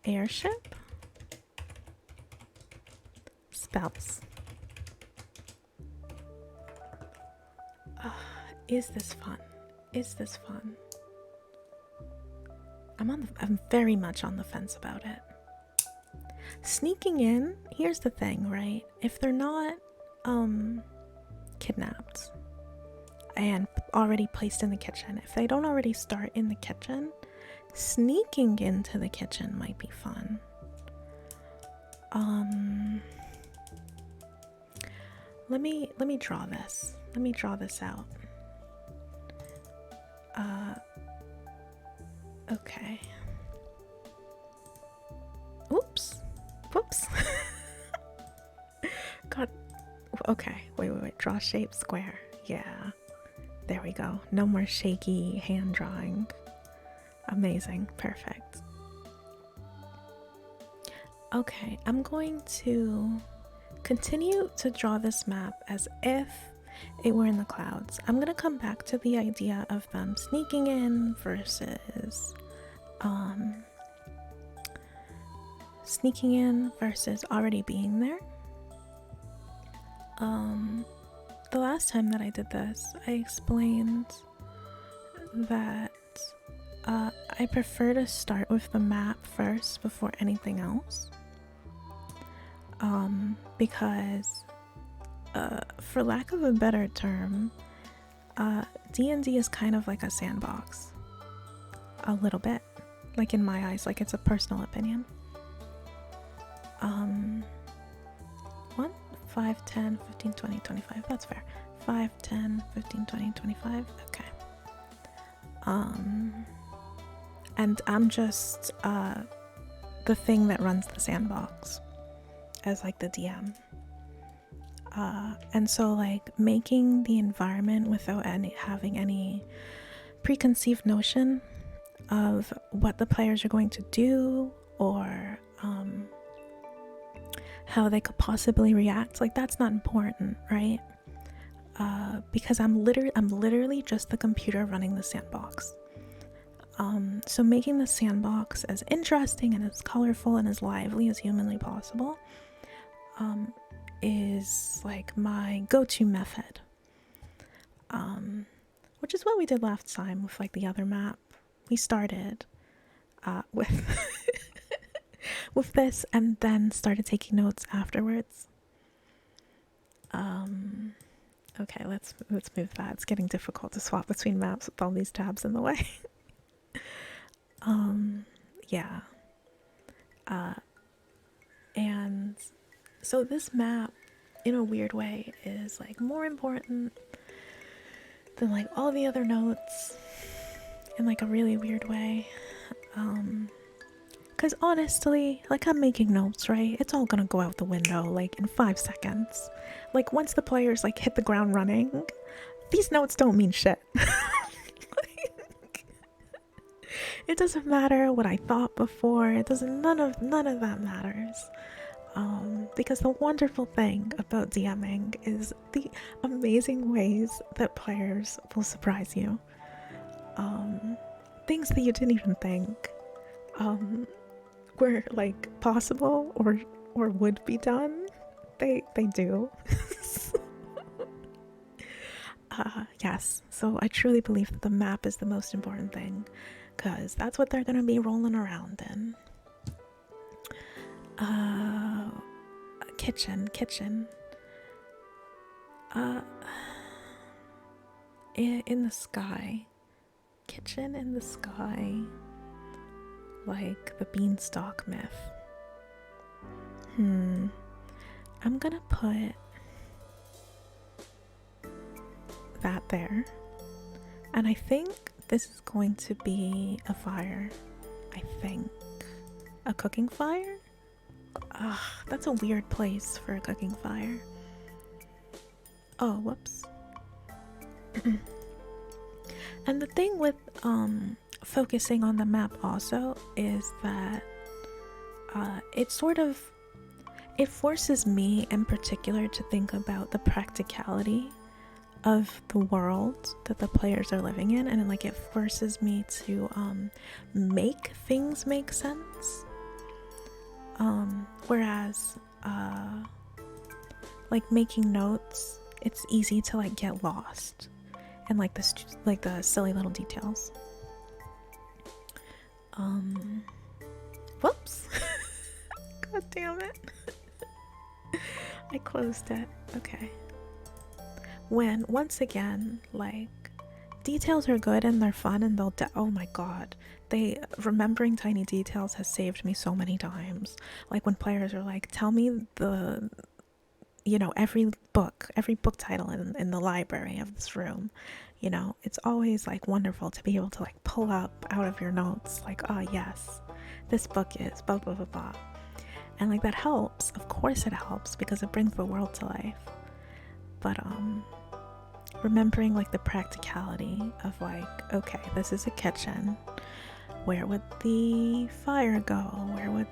Airship. Spells. Is this fun? Is this fun? I'm very much on the fence about it. Sneaking in, here's the thing, right? If they're not kidnapped and already placed in the kitchen, if they don't already start in the kitchen, sneaking into the kitchen might be fun. Let me draw this. Let me draw this out. Okay. Oops. Whoops. God. Okay. Wait. Draw shape square. Yeah. There we go. No more shaky hand drawing. Amazing. Perfect. Okay. I'm going to continue to draw this map as if it were in the clouds. I'm gonna come back to the idea of them sneaking in versus already being there. The last time that I did this, I explained that I prefer to start with the map first before anything else. Because for lack of a better term, D&D is kind of like a sandbox. A little bit. Like in my eyes, like it's a personal opinion. 1, 5, 10, 15, 20, 25. That's fair. 5, 10, 15, 20, 25. Okay. And I'm just the thing that runs the sandbox as like the DM. And so like making the environment without having any preconceived notion of what the players are going to do or how they could possibly react, like that's not important, right? Because I'm literally just the computer running the sandbox. So making the sandbox as interesting and as colorful and as lively as humanly possible is like my go-to method, which is what we did last time with like the other map. We started with with this and then started taking notes afterwards. Okay, let's move that. It's getting difficult to swap between maps with all these tabs in the way. Yeah. And so this map, in a weird way, is like more important than like all the other notes in like a really weird way. Because honestly, like I'm making notes, right? It's all gonna go out the window like in 5 seconds. Like once the players like hit the ground running, these notes don't mean shit. Like, it doesn't matter what I thought before. It doesn't. None of that matters. Because the wonderful thing about DMing is the amazing ways that players will surprise you. Things that you didn't even think were like possible or would be done, they do. Yes, so I truly believe that the map is the most important thing, because that's what they're gonna be rolling around in. Kitchen. Uh, in the sky. Kitchen in the sky. Like the beanstalk myth. I'm gonna put that there. And I think this is going to be a fire. I think. A cooking fire? Ugh, that's a weird place for a cooking fire. Oh, whoops. And the thing with focusing on the map also is that it forces me in particular to think about the practicality of the world that the players are living in, and like it forces me to make things make sense. Whereas like making notes, it's easy to like get lost and like the silly little details. Whoops. God damn it. I closed it. Okay. Once again, like, details are good and they're fun and oh my god. Remembering tiny details has saved me so many times. Like when players are like, tell me every book title in the library of this room. It's always like wonderful to be able to like pull up out of your notes, like, oh yes, this book is blah blah blah blah. And like that helps, of course it helps, because it brings the world to life. But remembering like the practicality of like, okay, this is a kitchen. Where would the fire go? Where would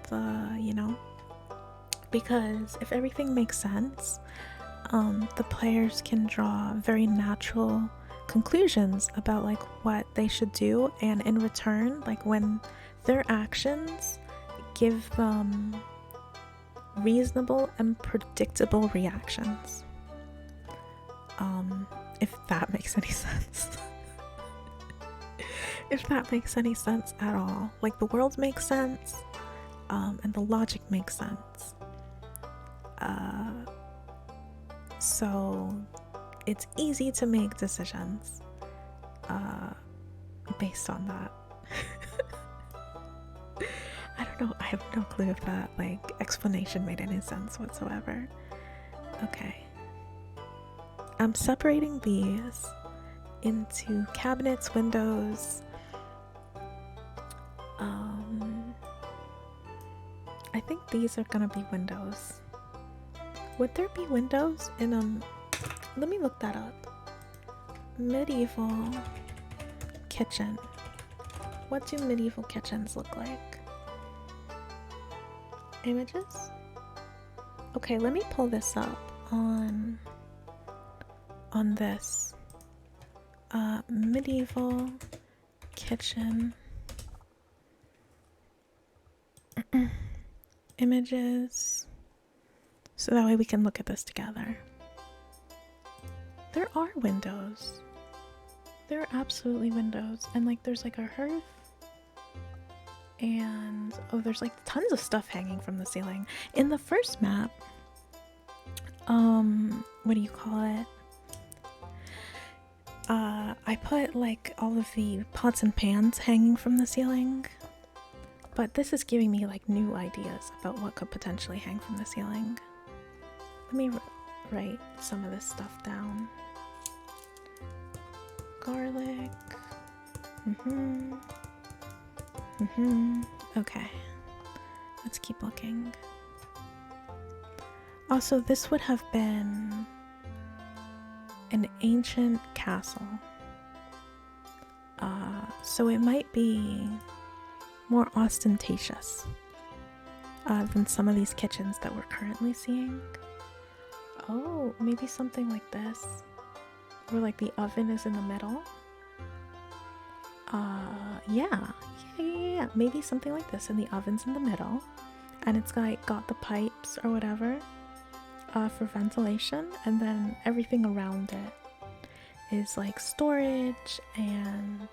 because if everything makes sense, the players can draw very natural conclusions about like what they should do, and in return, like when their actions give them reasonable and predictable reactions. If that makes any sense. If that makes any sense at all. Like the world makes sense, and the logic makes sense. So it's easy to make decisions based on that. I don't know, I have no clue if that like explanation made any sense whatsoever. Okay. I'm separating these into cabinets, windows. I think these are gonna be windows. Would there be windows in let me look that up. Medieval kitchen. What do medieval kitchens look like? Images? Okay, let me pull this up on this. Medieval kitchen. Images. So that way we can look at this together. There are windows. There are absolutely windows. And like there's like a hearth. And there's like tons of stuff hanging from the ceiling. In the first map, what do you call it? I put like all of the pots and pans hanging from the ceiling. But this is giving me like new ideas about what could potentially hang from the ceiling. Let me write some of this stuff down. Garlic. Okay. Let's keep looking. Also, this would have been an ancient castle. So it might be more ostentatious than some of these kitchens that we're currently seeing. Oh, maybe something like this, where like the oven is in the middle. Yeah, maybe something like this, and the oven's in the middle, and it's got the pipes or whatever for ventilation, and then everything around it is like storage. And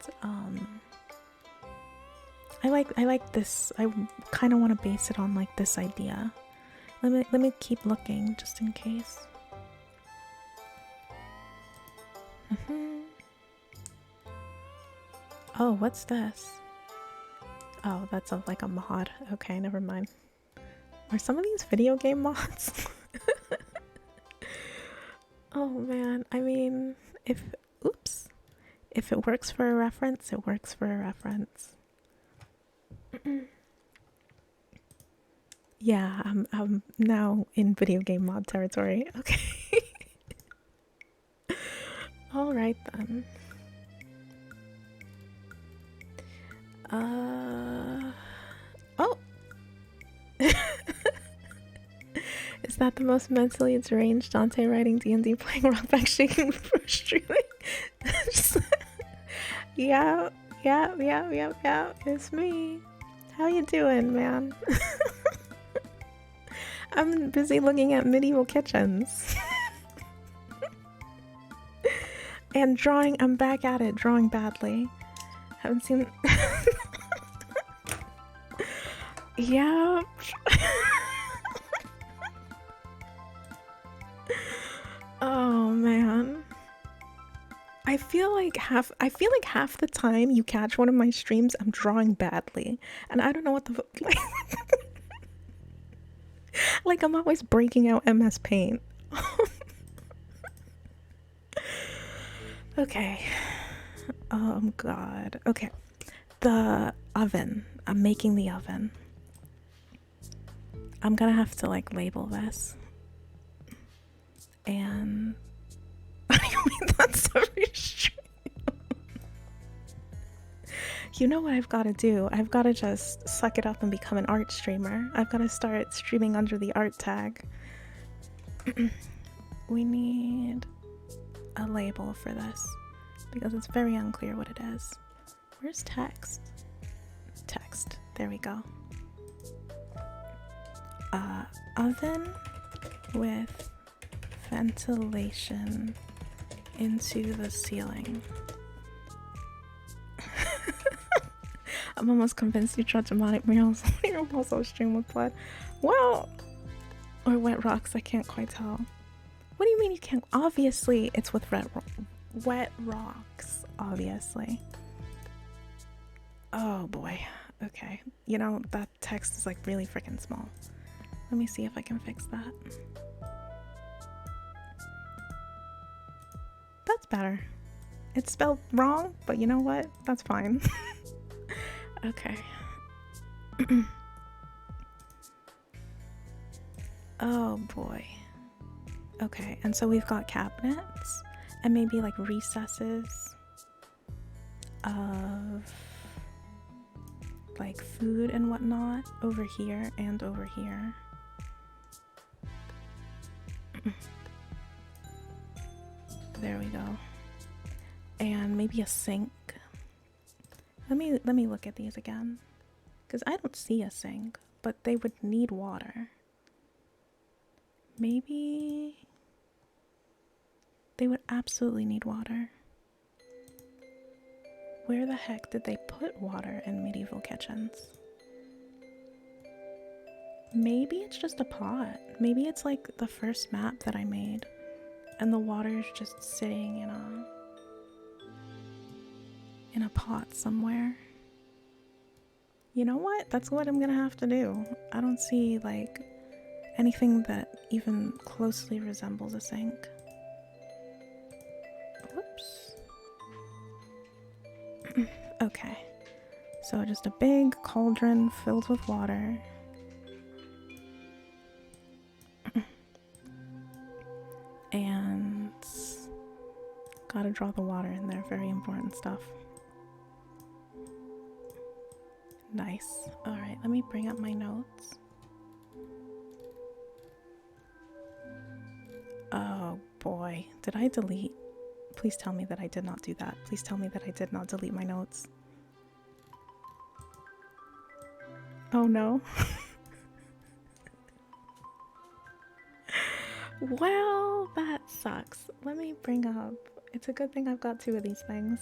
I like this. I kind of want to base it on like this idea. Let me keep looking just in case. Oh, what's this? Oh, that's like a mod. Okay, never mind. Are some of these video game mods? Oh man, I mean, oops. If it works for a reference, it works for a reference. Yeah, I'm now in video game mod territory. Okay. All right then. Oh. Is that the most mentally deranged Dante writing D&D playing rock back shaking before streaming? Yeah, it's me. How you doing, man? I'm busy looking at medieval kitchens. And drawing, I'm back at it, drawing badly. Haven't seen... Yeah. Oh man. I feel like half the time you catch one of my streams, I'm drawing badly. And I don't know what the like I'm always breaking out MS Paint. Okay. Oh god. Okay. The oven. I'm making the oven. I'm gonna have to like label this. And what do you mean that's every stream? You know what I've got to do? I've got to just suck it up and become an art streamer. I've got to start streaming under the art tag. We need a label for this because it's very unclear what it is. Where's text? Text. There we go. Oven with ventilation into the ceiling. I'm almost convinced you tried demonic murals on your also stream with blood. Well, or wet rocks, I can't quite tell. What do you mean you can't? Obviously, it's with wet rocks, obviously. Oh boy. Okay. You know, that text is like really freaking small. Let me see if I can fix that. That's better. It's spelled wrong, but you know what? That's fine. Okay. Oh boy. Okay, and so we've got cabinets and maybe like recesses of like food and whatnot over here and over here. There we go. And maybe a sink. Let me look at these again, because I don't see a sink, but they would need water. Maybe they would absolutely need water. Where the heck did they put water in medieval kitchens? Maybe it's just a pot. Maybe it's like the first map that I made and the water is just sitting in a pot somewhere. You know what? That's what I'm gonna have to do. I don't see like anything that even closely resembles a sink. Whoops. Okay. So just a big cauldron filled with water. And gotta draw the water in there. Very important stuff. Nice. Alright, let me bring up my notes. Oh boy. Did I delete? Please tell me that I did not do that. Please tell me that I did not delete my notes. Oh no. Well, that sucks. Let me bring up... It's a good thing I've got two of these things.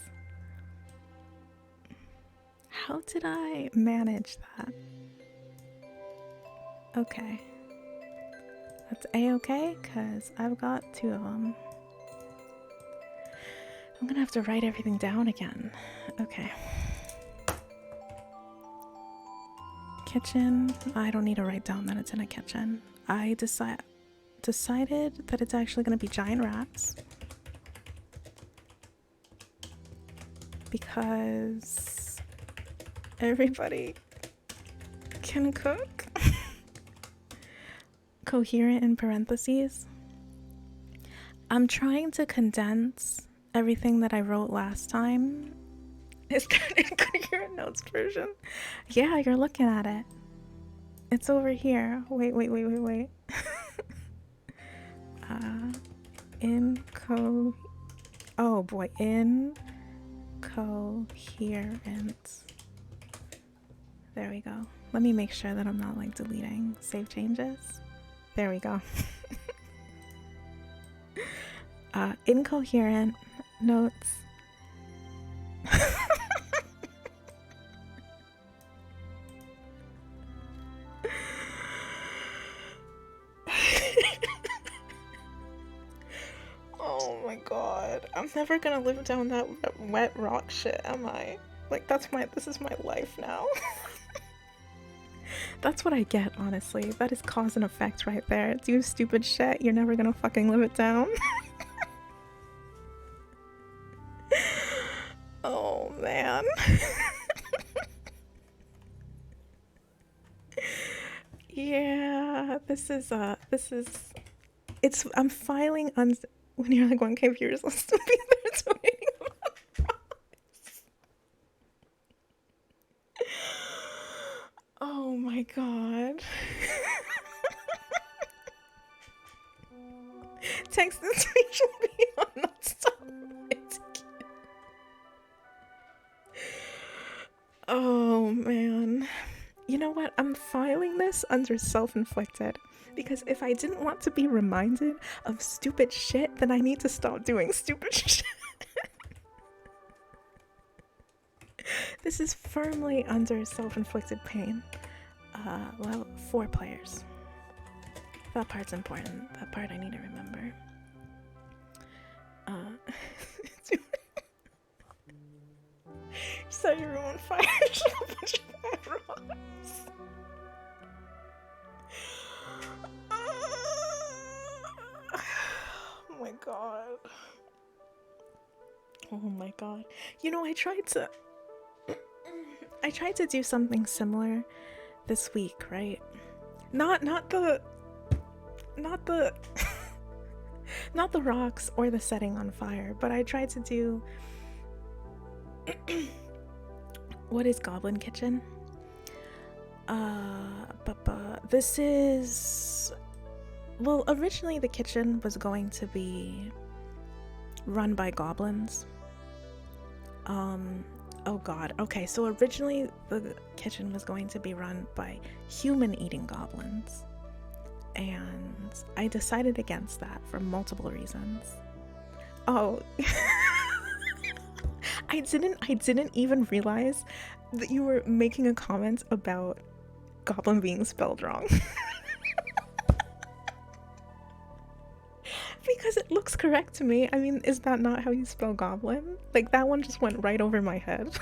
How did I manage that? Okay. That's a-okay, because I've got two of them. I'm gonna have to write everything down again. Okay. Kitchen. I don't need to write down that it's in a kitchen. I decided that it's actually gonna be giant rats. Because everybody can cook. Coherent in parentheses. I'm trying to condense everything that I wrote last time. Is that in Coherent Notes version? Yeah, you're looking at it. It's over here. Wait. Oh boy, incoherent. There we go. Let me make sure that I'm not like deleting save changes. There we go. Incoherent notes. Oh my god. I'm never gonna live down that wet rock shit, am I? Like, this is my life now. That's what I get, honestly. That is cause and effect right there. Do stupid shit, you're never gonna fucking live it down. Oh man. Yeah, I'm filing when you're like 1K viewers, I'll still be there donating $1. Oh my god. Text and speech will be on not stop. Oh man. You know what? I'm filing this under self-inflicted. Because if I didn't want to be reminded of stupid shit, then I need to stop doing stupid shit. This is firmly under self-inflicted pain. Well, 4 players. That part's important. That part I need to remember. Set your room on fire. A bunch of fire rocks. Oh my god. Oh my god. You know, I tried to do something similar this week, right? Not the not the rocks or the setting on fire, but I tried to do what is Goblin Kitchen? This is, well, originally the kitchen was going to be run by goblins. Oh god. Okay, so originally the kitchen was going to be run by human-eating goblins. And I decided against that for multiple reasons. Oh. I didn't even realize that you were making a comment about goblin being spelled wrong. Because it looks correct to me. I mean, is that not how you spell goblin? Like, that one just went right over my head.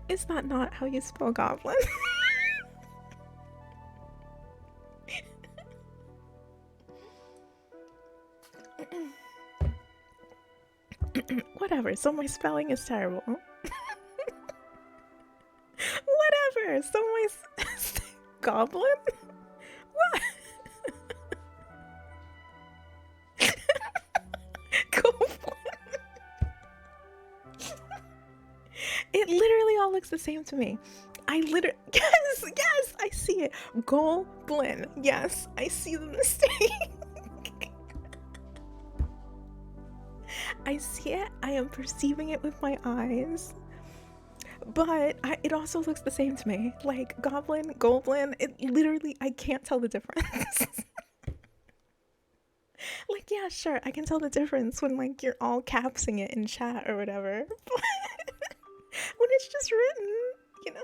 Is that not how you spell goblin? Whatever, so my spelling is terrible. Whatever, so my goblin? What? Goblin? It literally all looks the same to me. Yes, I see it. Goblin. Yes, I see the mistake. I see it, I am perceiving it with my eyes, but it also looks the same to me. Like, goblin, it literally, I can't tell the difference. Like, yeah, sure, I can tell the difference when, like, you're all capsing it in chat or whatever, but when it's just written, you know.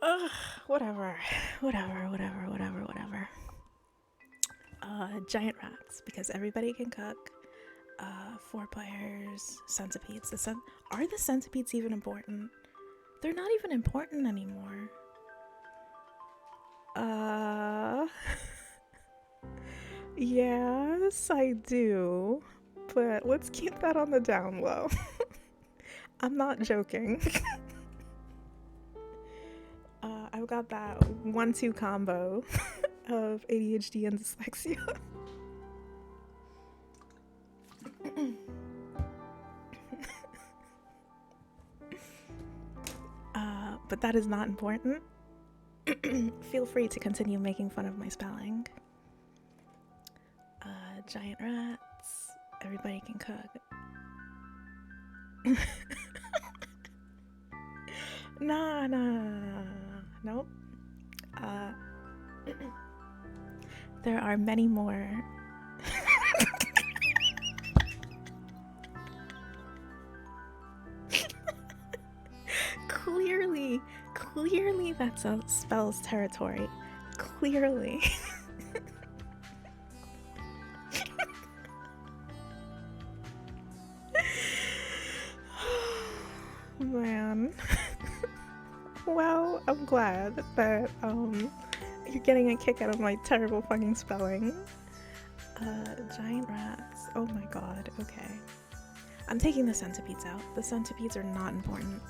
Ugh, Whatever. Giant rats, because everybody can cook. 4 players, centipedes. Are the centipedes even important? They're not even important anymore. Yes, I do. But let's keep that on the down low. I'm not joking. I've got that 1-2 combo of ADHD and dyslexia. But that is not important. Feel free to continue making fun of my spelling. Giant rats. Everybody can cook. Nah. Nope. There are many more. Clearly that spells territory. Clearly. Man. Well, I'm glad that you're getting a kick out of my terrible fucking spelling. Giant rats. Oh my god, okay. I'm taking the centipedes out. The centipedes are not important.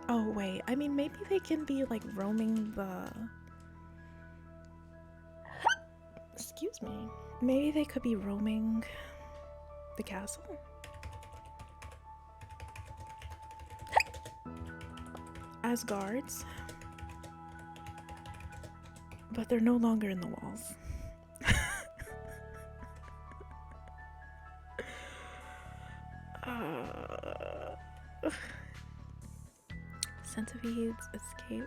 Oh wait, I mean maybe they can be like roaming the... Excuse me. Maybe they could be roaming the castle? As guards. But they're no longer in the walls. Centipedes escape.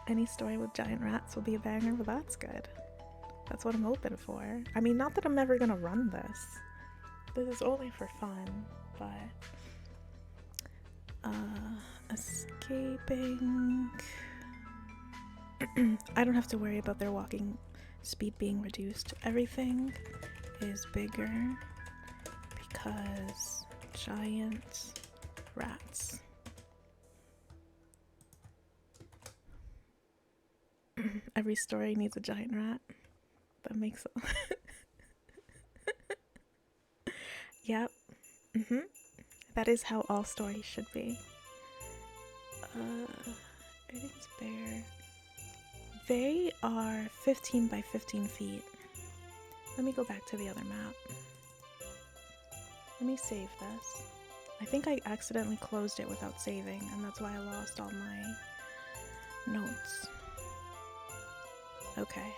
Any story with giant rats will be a banger, but that's good. That's what I'm hoping for. I mean, not that I'm ever gonna run this. This is only for fun, but... escaping... I don't have to worry about their walking speed being reduced. Everything is bigger because giant rats. Every story needs a giant rat. That makes it. Yep. That is how all stories should be. Everything's bigger. They are 15 by 15 feet. Let me go back to the other map. Let me save this. I think I accidentally closed it without saving, and that's why I lost all my notes. Okay.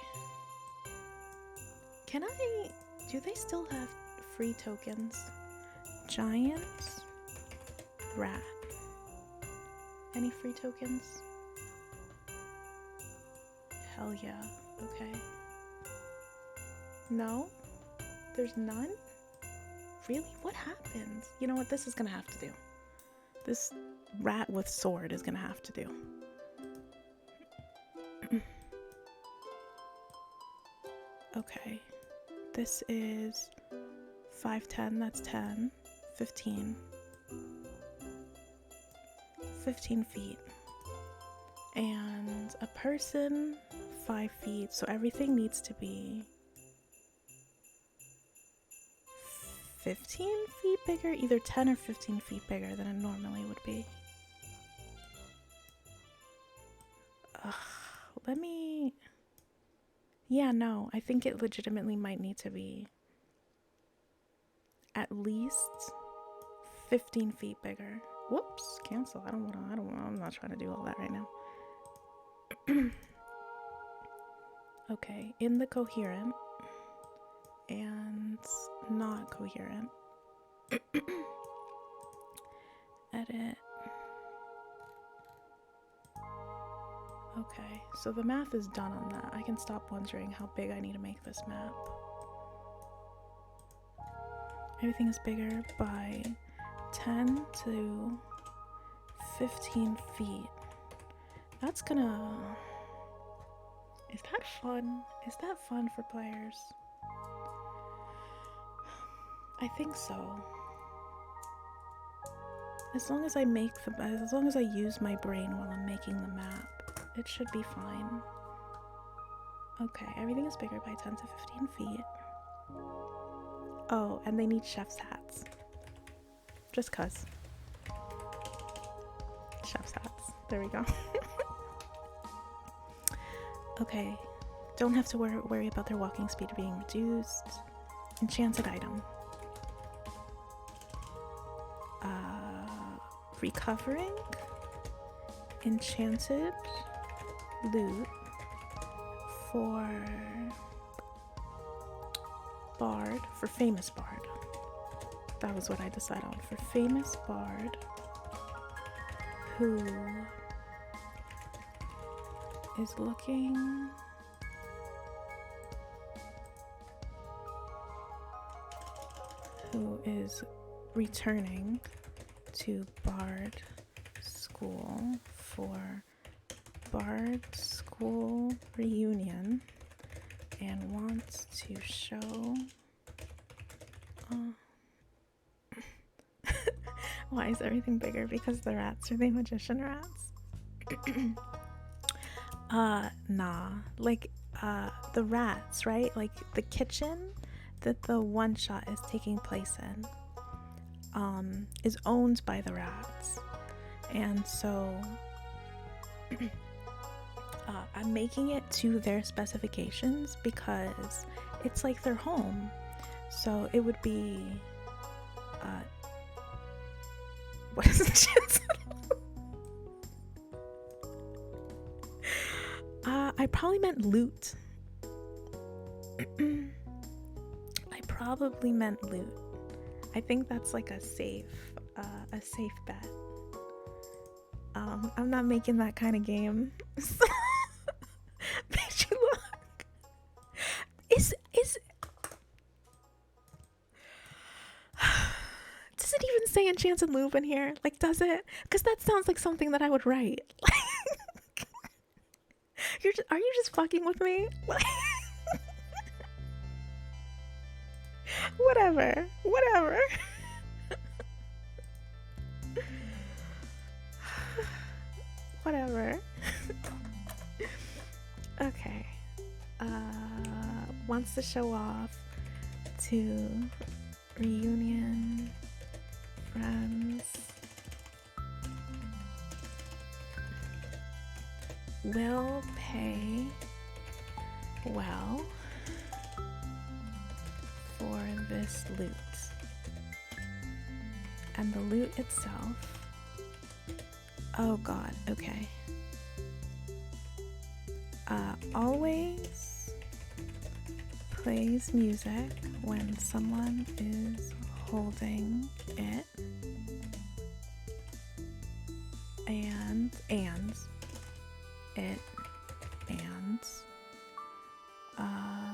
Do they still have free tokens? Giant rat. Any free tokens? Hell yeah. Okay. No? There's none? Really? What happens? You know what? This is gonna have to do. This rat with sword is gonna have to do. Okay. This is 510, that's 10. 15. 15 feet. And a person, 5 feet. So everything needs to be 15 feet bigger, either 10 or 15 feet bigger than it normally would be. Let me... Yeah, no, I think it legitimately might need to be at least 15 feet bigger. Whoops, cancel. I'm not trying to do all that right now. Okay, in the coherent and not coherent. Edit. Okay, so the math is done on that. I can stop wondering how big I need to make this map. Everything is bigger by 10 to 15 feet. That's gonna... Is that fun? Is that fun for players? I think so. As long as I use my brain while I'm making the map, it should be fine. Okay, everything is bigger by 10 to 15 feet. Oh, and they need chef's hats. Just cuz. Chef's hats. There we go. Okay, don't have to worry about their walking speed being reduced. Enchanted item. Recovering enchanted loot for Bard, for famous Bard. That was what I decided on. For famous Bard who is looking who is returning to Bard School for Bard School reunion and wants to show why is everything bigger? Because the rats are the magician rats. Nah, like the rats, right? Like the kitchen that the one shot is taking place in is owned by the rats, and so I'm making it to their specifications because it's like their home. So it would be what is it? I probably meant loot. I probably meant loot. I think that's like a safe bet. I'm not making that kind of game. Bitch, look. Is does it even say enchanted loop in here? Like, does it? Because that sounds like something that I would write. Are you just fucking with me? Whatever. Whatever. Okay. Wants to show off to reunion friends. Will pay well for this loot. And the loot itself. Oh god, okay. Always plays music when someone is holding it. And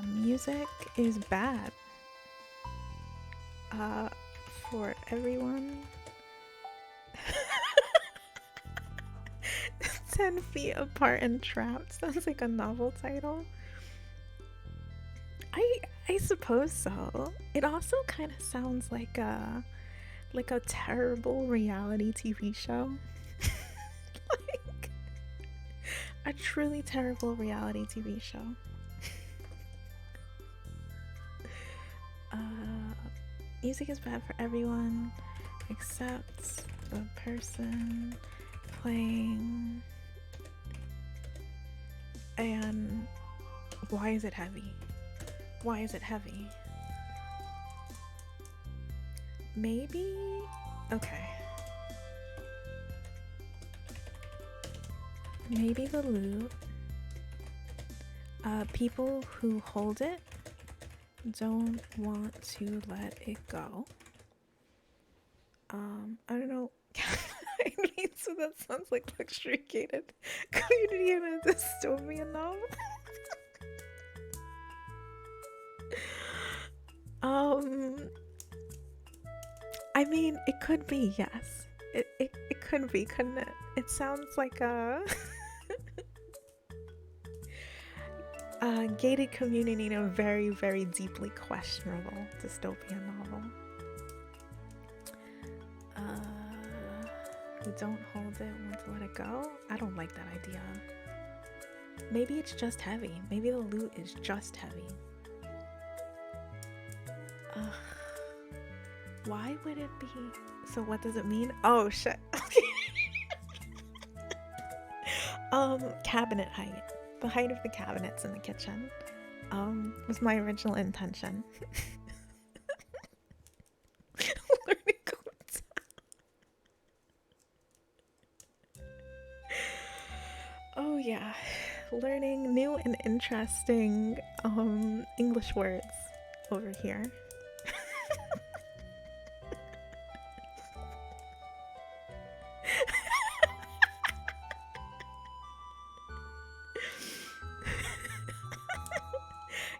music is bad for everyone. 10 feet apart and trapped sounds like a novel title. I suppose so. It also kind of sounds like a terrible reality TV show. Like a truly terrible reality TV show. Music is bad for everyone except the person playing. And why is it heavy? Why is it heavy? Maybe? Okay. Maybe the loot. People who hold it don't want to let it go. I don't know. I mean, so that sounds like luxuriated community in a dystopian novel. I mean, it could be, yes. It could be, couldn't it? It sounds like a gated community in a very, very deeply questionable dystopian novel. We don't hold it, want to let it go? I don't like that idea. Maybe it's just heavy. Maybe the loot is just heavy. Why would it be? So what does it mean? Oh shit. Cabinet height. The height of the cabinets in the kitchen. Was my original intention. Oh yeah. Learning new and interesting English words over here.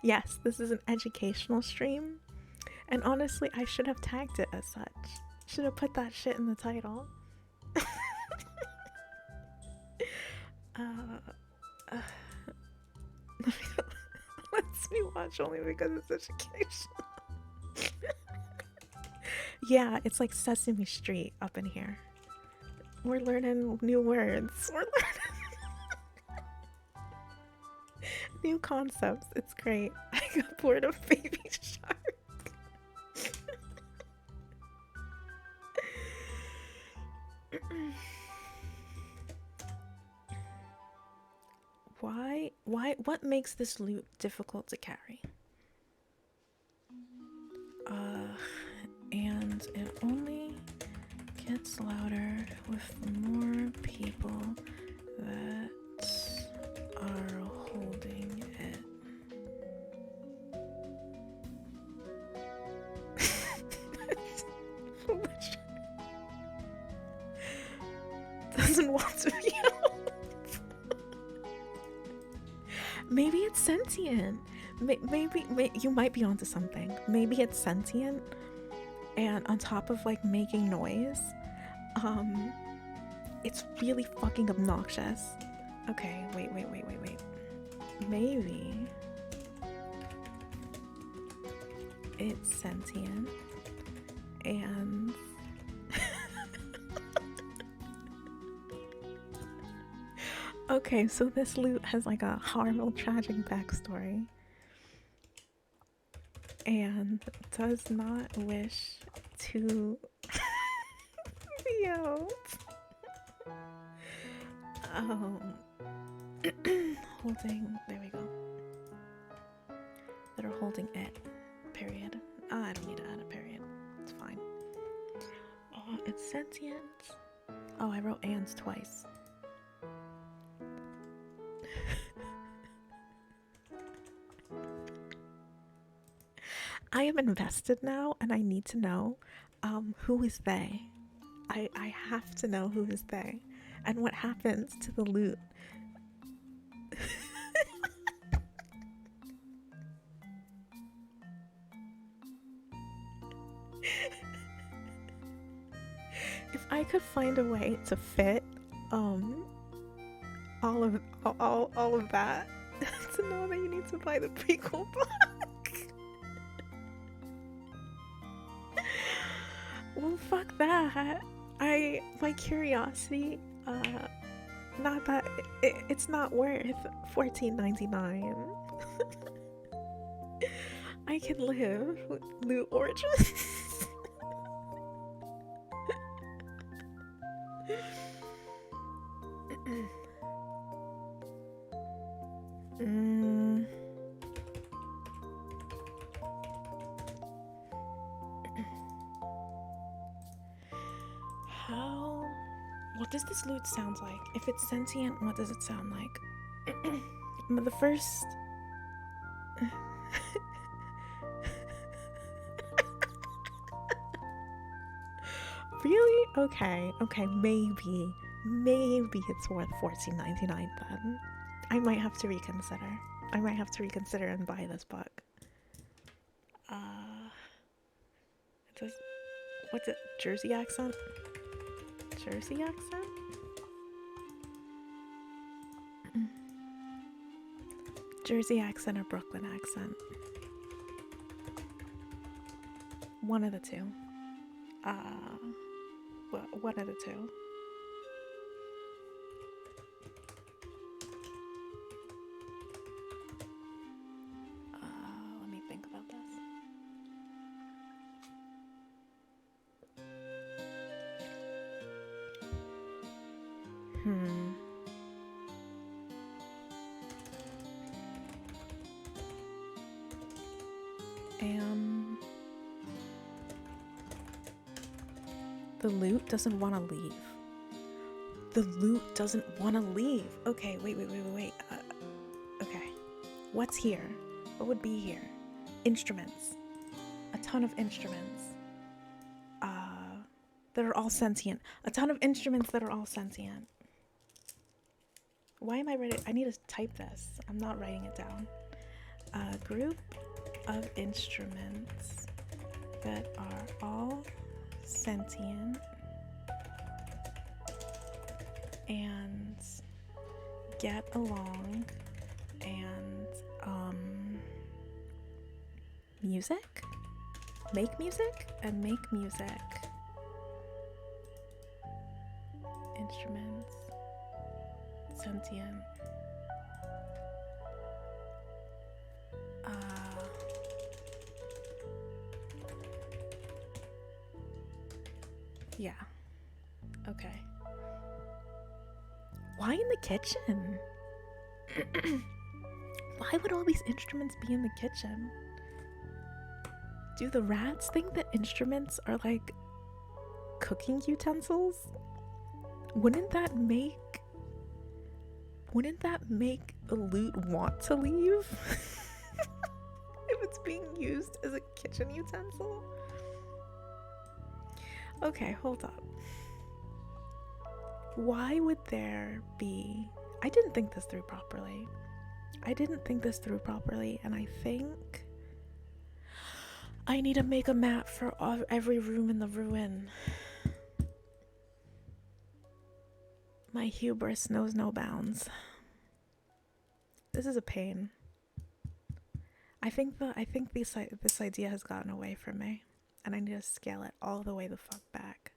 Yes, this is an educational stream. And honestly, I should have tagged it as such. Should have put that shit in the title. Lets me watch only because it's educational. Yeah, it's like Sesame Street up in here. We're learning new words. We're learning new concepts. It's great. I got bored of Baby Shark. What makes this loot difficult to carry? And it only gets louder with more people that are holding it. Doesn't want to be helped. Maybe it's sentient. Maybe you might be onto something. Maybe it's sentient, and on top of like making noise, it's really fucking obnoxious. Okay, wait. Maybe it's sentient and okay, so this loot has like a horrible, tragic backstory and does not wish to be out. Holding, there we go. That are holding it, period. I don't need to add a period, it's fine. Oh, it's sentient. Oh, I wrote ands twice. I am invested now and I need to know who is they. I have to know who is they and what happens to the loot. If I could find a way to fit all of that to know that you need to buy the prequel book. Well, fuck that. My curiosity, not that it's not worth $14.99. I can live with Loot Origins. What does this loot sound like? If it's sentient, what does it sound like? The first... Really? Okay, maybe it's worth $14.99 then. I might have to reconsider and buy this book. It does... what's it? Jersey accent? Jersey accent? Jersey accent or Brooklyn accent? One of the two. One of the two. Let me think about this. The loot doesn't want to leave. The loot doesn't want to leave. Okay, wait. Okay. What's here? What would be here? Instruments. A ton of instruments. That are all sentient. A ton of instruments that are all sentient. Why am I writing? I need to type this. I'm not writing it down. A group of instruments that are all sentient and get along and music? Make music and make music. Instruments, sentient. Yeah. Okay. Why in the kitchen? Why would all these instruments be in the kitchen? Do the rats think that instruments are like cooking utensils? Wouldn't that make the loot want to leave? If it's being used as a kitchen utensil? Okay, hold up. Why would there be... I didn't think this through properly. And I think I need to make a map for every room in the ruin. My hubris knows no bounds. This is a pain. I think this idea has gotten away from me, and I need to scale it all the way the fuck back.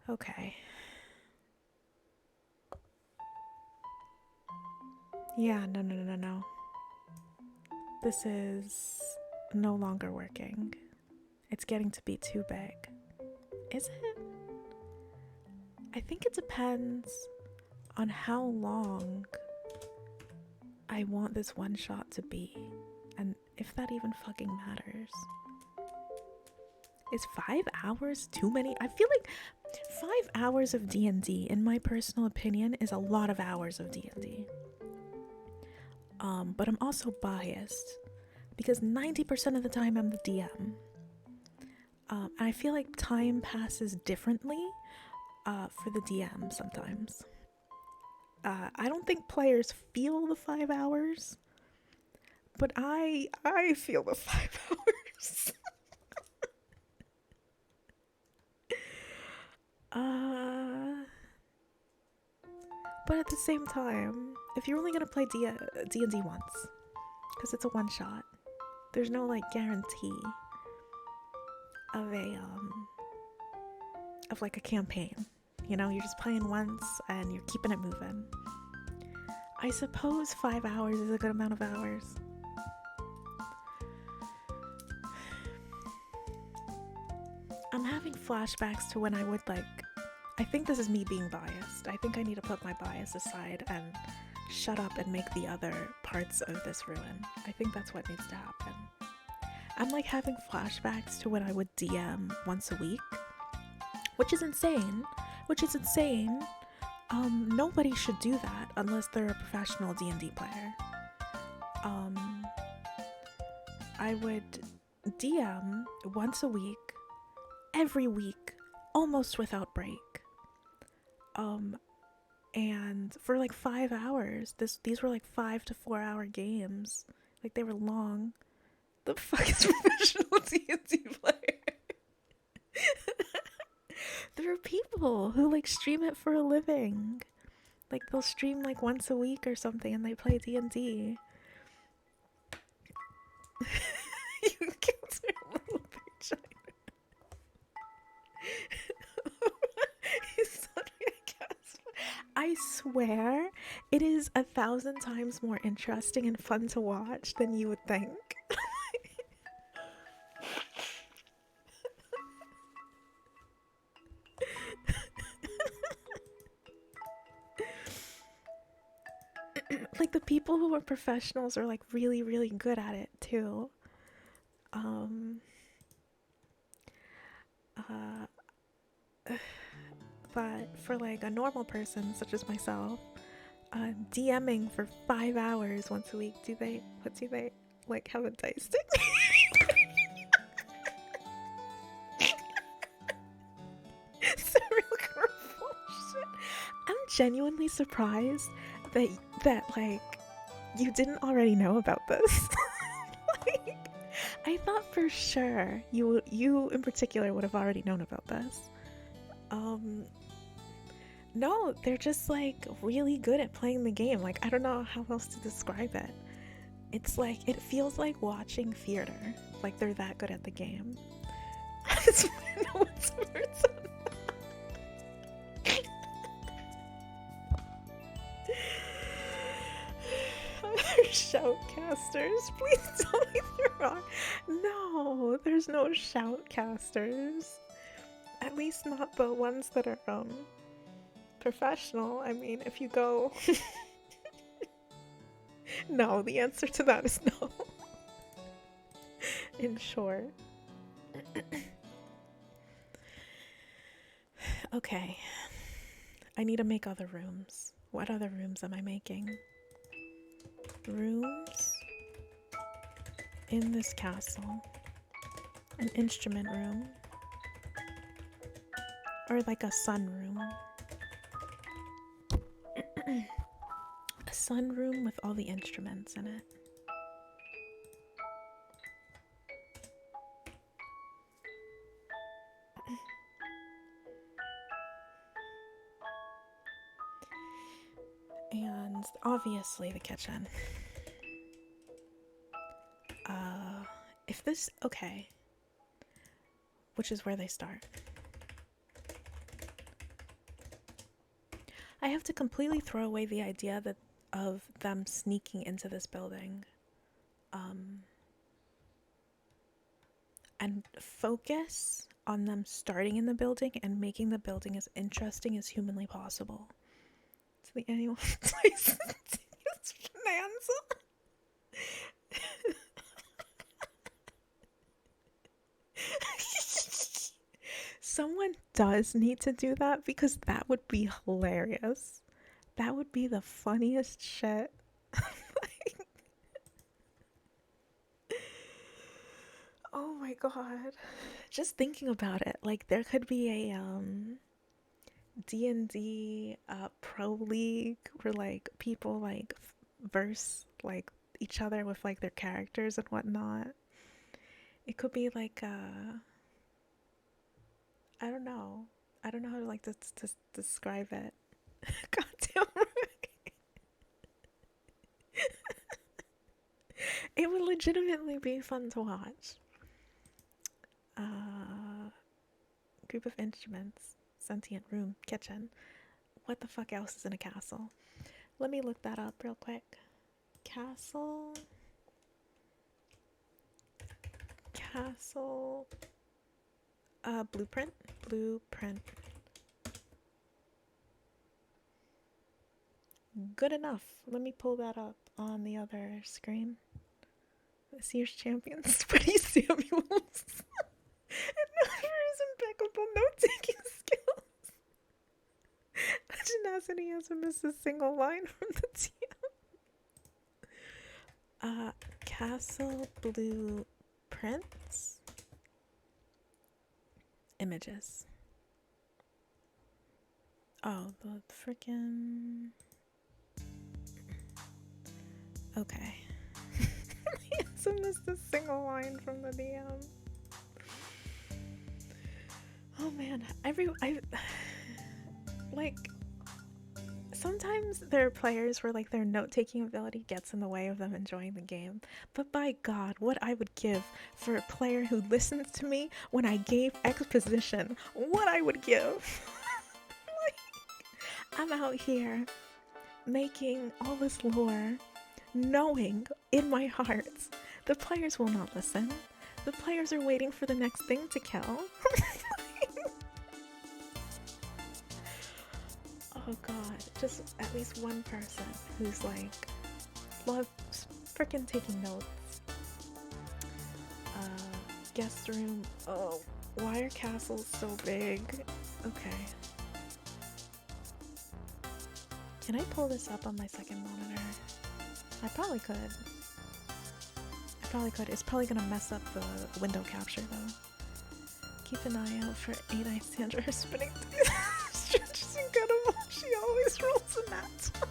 Okay. Yeah, no. This is no longer working. It's getting to be too big. Is it? I think it depends on how long I want this one shot to be, and if that even fucking matters. Is 5 hours too many? I feel like 5 hours of D&D, in my personal opinion, is a lot of hours of D&D. But I'm also biased because 90% of the time I'm the DM. And I feel like time passes differently for the DM sometimes. I don't think players feel the 5 hours, but I feel the 5 hours. But at the same time, if you're only gonna play D&D once, because it's a one shot, there's no like guarantee of like a campaign. You know, you're just playing once and you're keeping it moving. I suppose 5 hours is a good amount of hours. I'm having flashbacks to when I would like... I think this is me being biased. I think I need to put my bias aside and shut up and make the other parts of this ruin. I think that's what needs to happen. I'm like having flashbacks to when I would DM once a week, which is insane. Nobody should do that unless they're a professional D&D player. I would DM once a week, every week, almost without break. And for like 5 hours, these were like 5 to 4 hour games. Like they were long. The fuck is professional D&D player? There are people who like stream it for a living. Like they'll stream like once a week or something and they play D&D. You killed your little vagina. He's suddenly a gasp. I swear it is 1,000 times more interesting and fun to watch than you would think. Like the people who are professionals are like really, really good at it too. But for like a normal person such as myself, DMing for 5 hours once a week, what do they like have a dice stick? Serial killer bullshit. I'm genuinely surprised that like you didn't already know about this. Like, I thought for sure you in particular would have already known about this. No, they're just like really good at playing the game. Like I don't know how else to describe it. It's like it feels like watching theater. Like they're that good at the game. No one's words on that. Shoutcasters, please tell me they're wrong. No, there's no shoutcasters. At least not the ones that are professional. I mean, if you go no, the answer to that is no. In short. Okay. I need to make other rooms. What other rooms am I making? Rooms in this castle. An instrument room. Or like a sunroom. A sunroom with all the instruments in it. And obviously the kitchen. If this, okay. Which is where they start. I have to completely throw away the idea of them sneaking into this building. And focus on them starting in the building and making the building as interesting as humanly possible. To the annual place bonanza. Someone does need to do that because that would be hilarious. That would be the funniest shit. Like, oh my god. Just thinking about it, like there could be a D&D pro league where like people like verse like each other with like their characters and whatnot. It could be like I don't know how to like to describe it. Goddamn right. It would legitimately be fun to watch. Group of instruments, sentient room, kitchen. What the fuck else is in a castle? Let me look that up real quick. Castle. Blueprint. Good enough. Let me pull that up on the other screen. Sears Champions, Sweaty Samuels. And his impeccable note-taking skills. Tenacity hasn't missed a single line from the TM. Castle blueprints. Images. Oh, the freaking. Okay. also missed a single line from the DM. Oh man, like, sometimes there are players where like their note-taking ability gets in the way of them enjoying the game. But by God, what I would give for a player who listens to me when I gave exposition, what I would give. Like, I'm out here making all this lore, knowing in my heart the players will not listen. The players are waiting for the next thing to kill. Oh god, just at least one person who's like, loves freaking taking notes. Guest room. Oh, why are castles so big? Okay. Can I pull this up on my second monitor? I probably could. It's probably gonna mess up the window capture though. Keep an eye out for 8-Eye Sandra. Her spinning stretch is incredible. She always rolls a nat 20.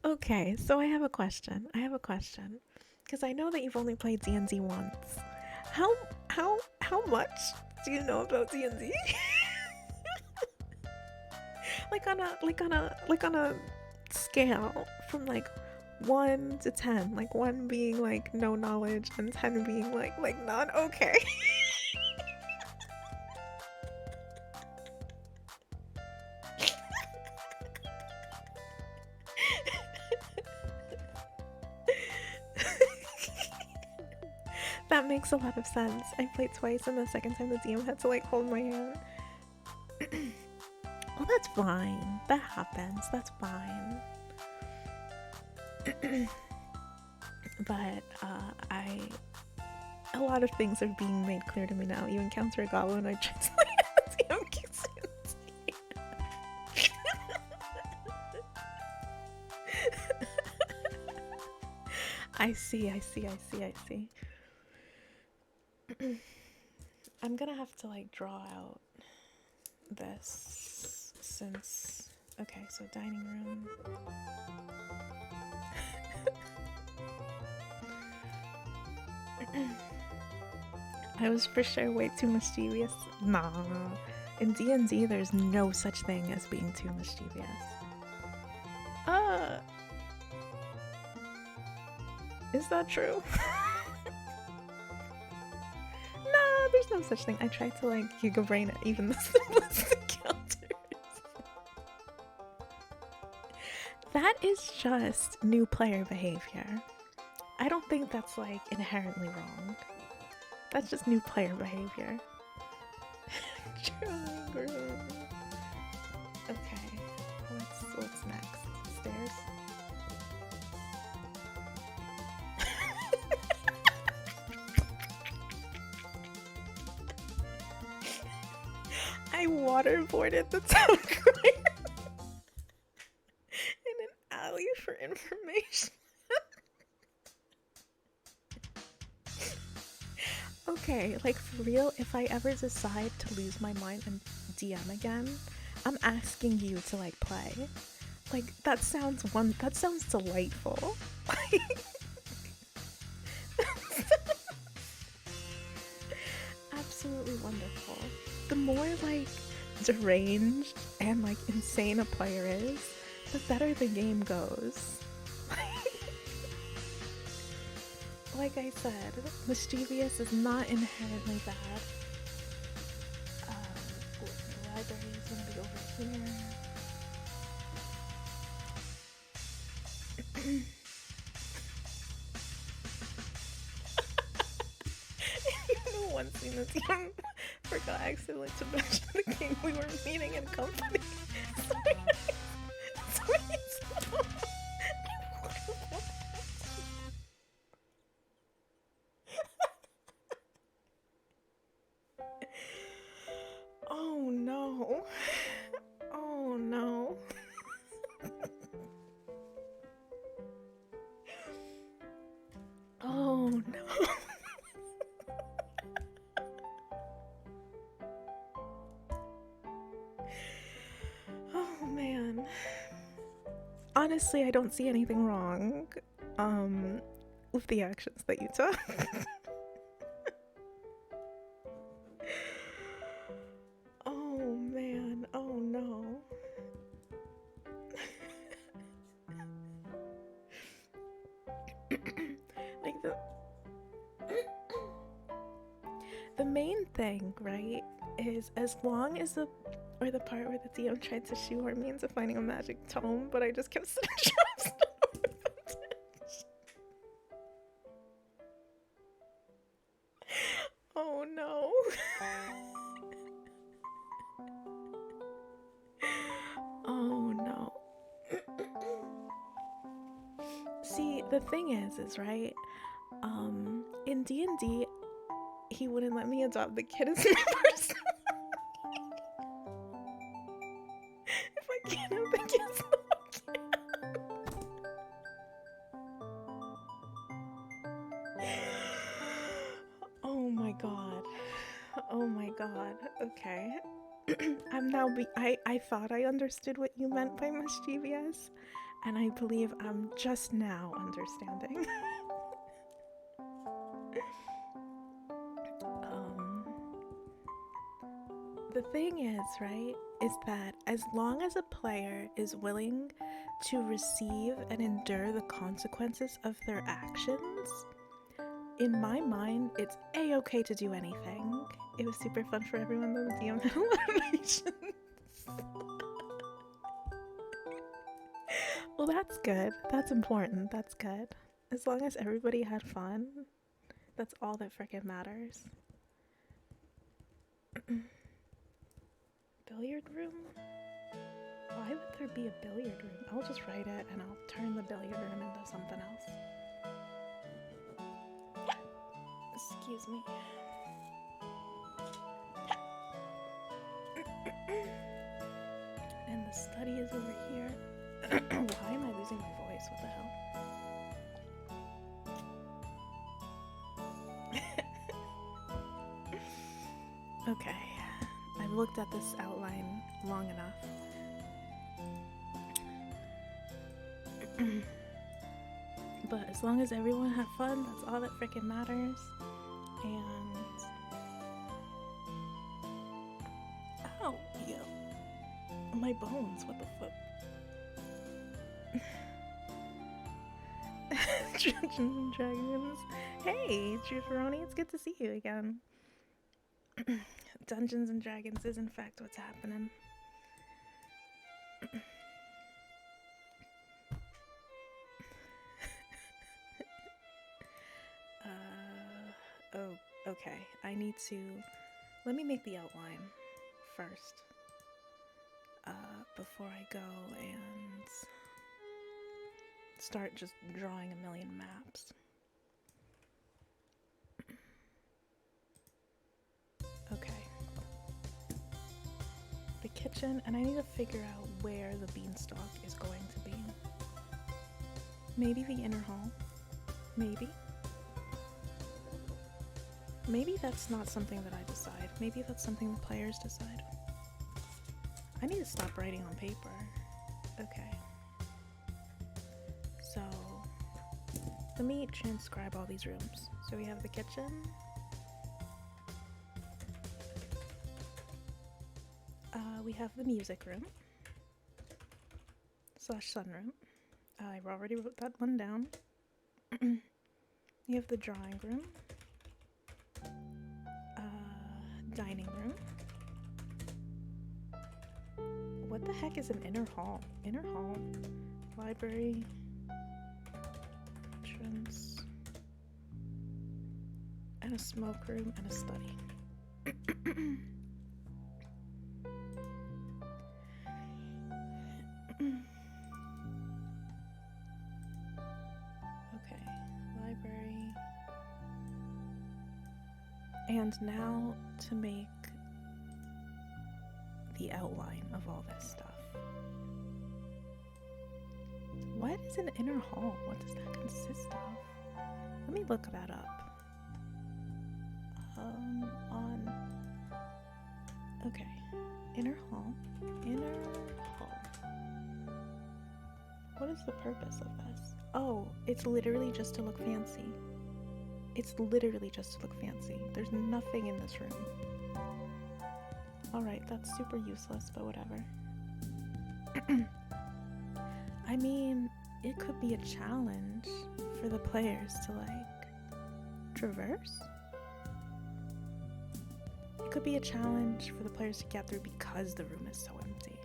Okay, so I have a question. Because I know that you've only played D&D once. How much do you know about D&D? like on a scale from like 1 to 10, like 1 being like no knowledge and 10 being like none. Okay. That makes a lot of sense. I played twice and the second time the DM had to like hold my hand. Oh, that's fine. That happens. That's fine. But a lot of things are being made clear to me now. You encounter a goblin, I translate it. DM keeps I see. I'm gonna have to like draw out this since, okay, so dining room. I was for sure way too mischievous. Nah, in D&D there's no such thing as being too mischievous. Is that true? Nah, there's no such thing. I tried to like Hugo brain even the simplest encounters. That is just new player behavior. I don't think that's like inherently wrong. That's just new player behavior. Okay, what's next? Stairs? I waterboarded the town crier in an alley for information. Okay, like for real, if I ever decide to lose my mind and DM again, I'm asking you to like play. Like that sounds delightful. Absolutely wonderful. The more like deranged and like insane a player is, the better the game goes. Like I said, mischievous is not inherently bad. The library is gonna be over here. You know, one scene the team forgot accidentally to mention the king we were meeting in company. Sorry. Oh no. Oh no. Oh no. Honestly, I don't see anything wrong with the actions that you took. Oh man, oh no. Like the main thing, right, is as long as the part where the DM tried to shoehorn me into finding a magic tome, but I just kept sitting traps. Oh no. Oh no. See, the thing is right, in D&D, he wouldn't let me adopt the kid as my person. If I can't have the kids, no, I can't. Oh my god. Oh my god. Okay. I'm now I thought I understood what you meant by mischievous, and I believe I'm just now understanding. The thing is, right, is that as long as a player is willing to receive and endure the consequences of their actions, in my mind, it's a-okay to do anything. It was super fun for everyone though. The DM had a lot of nations. Well, that's good. That's important. That's good. As long as everybody had fun, that's all that frickin' matters. Billiard room? Why would there be a billiard room? I'll just write it and I'll turn the billiard room into something else. Excuse me. And the study is over here. Why am I losing my voice? What the hell? Okay, I've looked at this outline long enough. But as long as everyone had fun, that's all that freaking matters. And ow, yo, my bones. What the fuck? Dungeons and Dragons. Hey, Jufaroni, it's good to see you again. Dungeons and Dragons is in fact what's happening. Oh, okay. I need to... Let me make the outline first. Before I go and start just drawing a million maps. Okay. The kitchen, and I need to figure out where the beanstalk is going to be. Maybe the inner hall. Maybe. Maybe that's not something that I decide. Maybe that's something the players decide. I need to stop writing on paper. Okay. So, let me transcribe all these rooms. So we have the kitchen. We have the music room. / sunroom. I already wrote that one down. You have the drawing room. Dining room. What the heck is an inner hall? Inner hall. Library. Entrance. And a smoke room and a study. Okay. Library. And now to make the outline of all this stuff. What is an inner hall? What does that consist of? Let me look that up. Okay. Inner hall. Inner hall. What is the purpose of this? Oh, it's literally just to look fancy. It's literally just to look fancy. There's nothing in this room. Alright, that's super useless, but whatever. I mean, it could be a challenge for the players to, like, traverse? It could be a challenge for the players to get through because the room is so empty.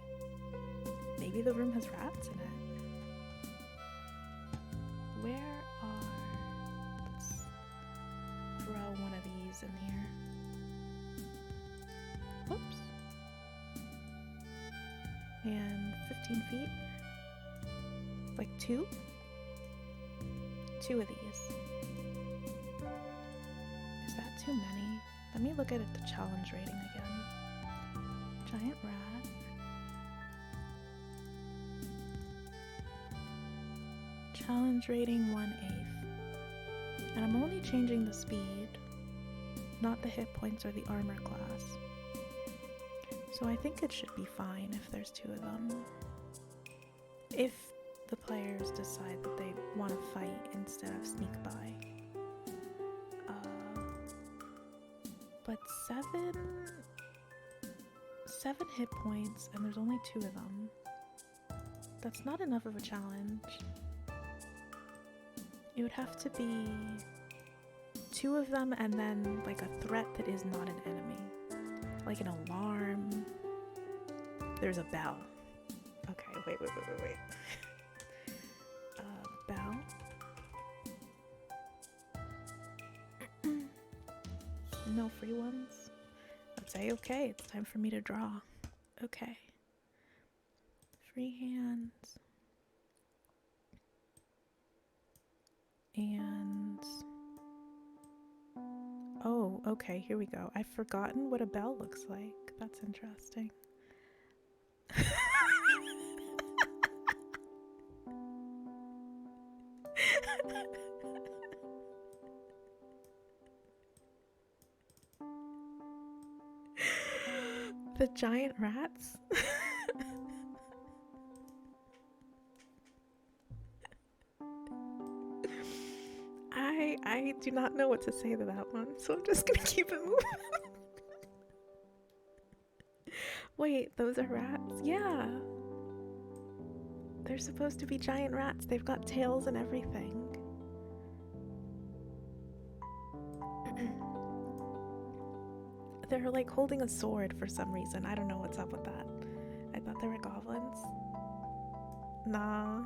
Maybe the room has rats in it. Where are... Let's throw one of these in here. Whoops. And 15 feet. Like 2? 2 of these. Is that too many? Let me look at the challenge rating again. Giant rat. Challenge rating 1/8. And I'm only changing the speed, not the hit points or the armor class. So I think it should be fine if there's 2 of them. If the players decide that they want to fight instead of sneak by. But 7 hit points and there's only 2 of them. That's not enough of a challenge. It would have to be 2 of them and then like a threat that is not an enemy. Like an alarm. There's a bell. Okay, wait. Bell. No free ones? I'd say okay, it's time for me to draw. Okay. Free hands. And... oh, okay, here we go. I've forgotten what a bell looks like. That's interesting. The giant rats? I do not know what to say to that one, so I'm just gonna keep it moving. Wait, those are rats? Yeah. They're supposed to be giant rats. They've got tails and everything. They're like holding a sword for some reason. I don't know what's up with that. I thought they were goblins. Nah.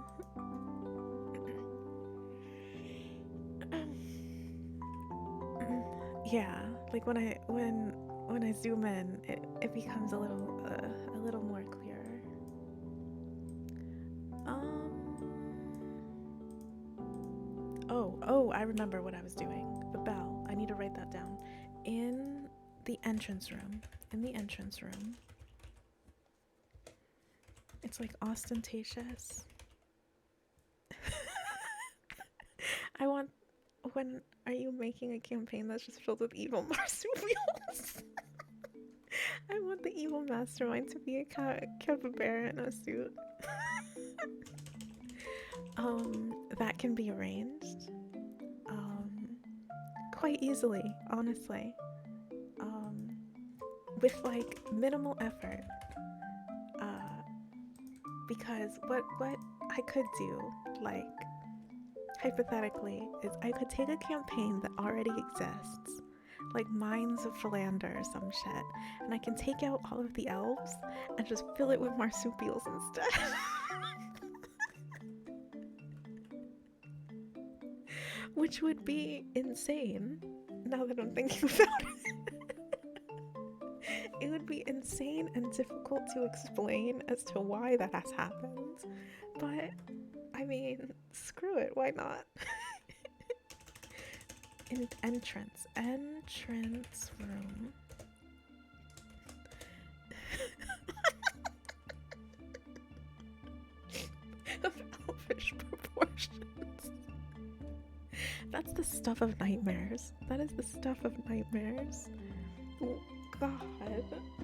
Yeah, like when I zoom in, it becomes a little more clearer. Oh, I remember what I was doing. The bell. I need to write that down. In the entrance room. It's like ostentatious. When are you making a campaign that's just filled with evil marsupials? I want the evil mastermind to be a capybara in a suit. That can be arranged. Quite easily, honestly. With like minimal effort. Because what I could do, like, hypothetically, is I could take a campaign that already exists, like Mines of Philander or some shit, and I can take out all of the elves and just fill it with marsupials instead. Which would be insane, now that I'm thinking about it. It would be insane and difficult to explain as to why that has happened, but I mean, screw it, why not? Entrance room. Of elfish proportions. That's the stuff of nightmares. That is the stuff of nightmares. Oh, God,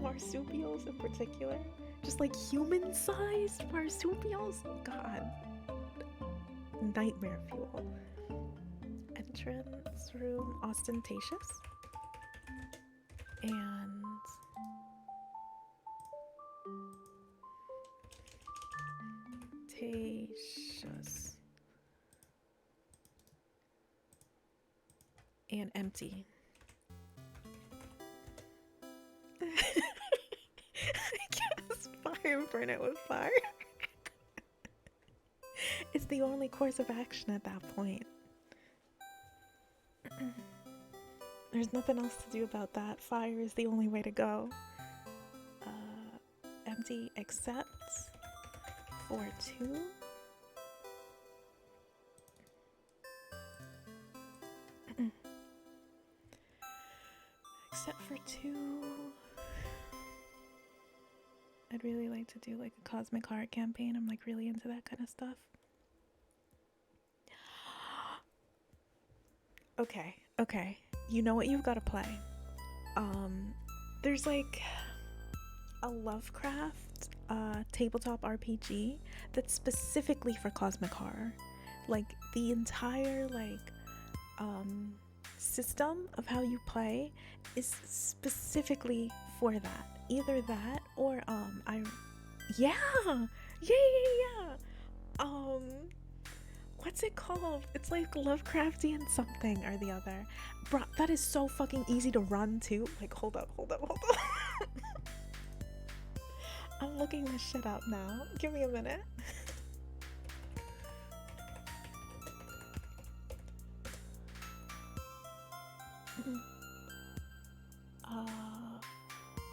marsupials in particular. Just like human-sized marsupials? God. nightmare fuel. Entrance room ostentatious. And tatious. And empty. I guess fire, burn it with fire. It's the only course of action at that point. There's nothing else to do about that. Fire is the only way to go. Empty except for 2. Except for 2. I'd really like to do like a cosmic heart campaign. I'm like really into that kind of stuff. Okay. You know what you've got to play. There's like a Lovecraft tabletop RPG that's specifically for cosmic horror. Like the entire system of how you play is specifically for that. Either that or yeah. What's it called? It's like Lovecraftian something or the other. Bro, that is so fucking easy to run too. Like, hold up. I'm looking this shit up now. Give me a minute.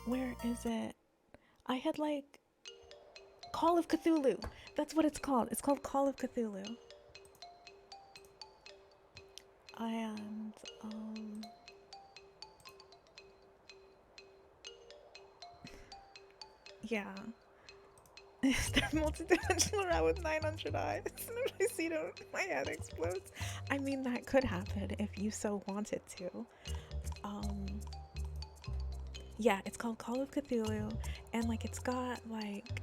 Where is it? I had like Call of Cthulhu. That's what it's called. It's called Call of Cthulhu. And yeah. Is there multidimensional rat with 900 eyes? As soon as I see them, my head explodes. I mean, that could happen if you so wanted to. Yeah, it's called Call of Cthulhu, and like it's got like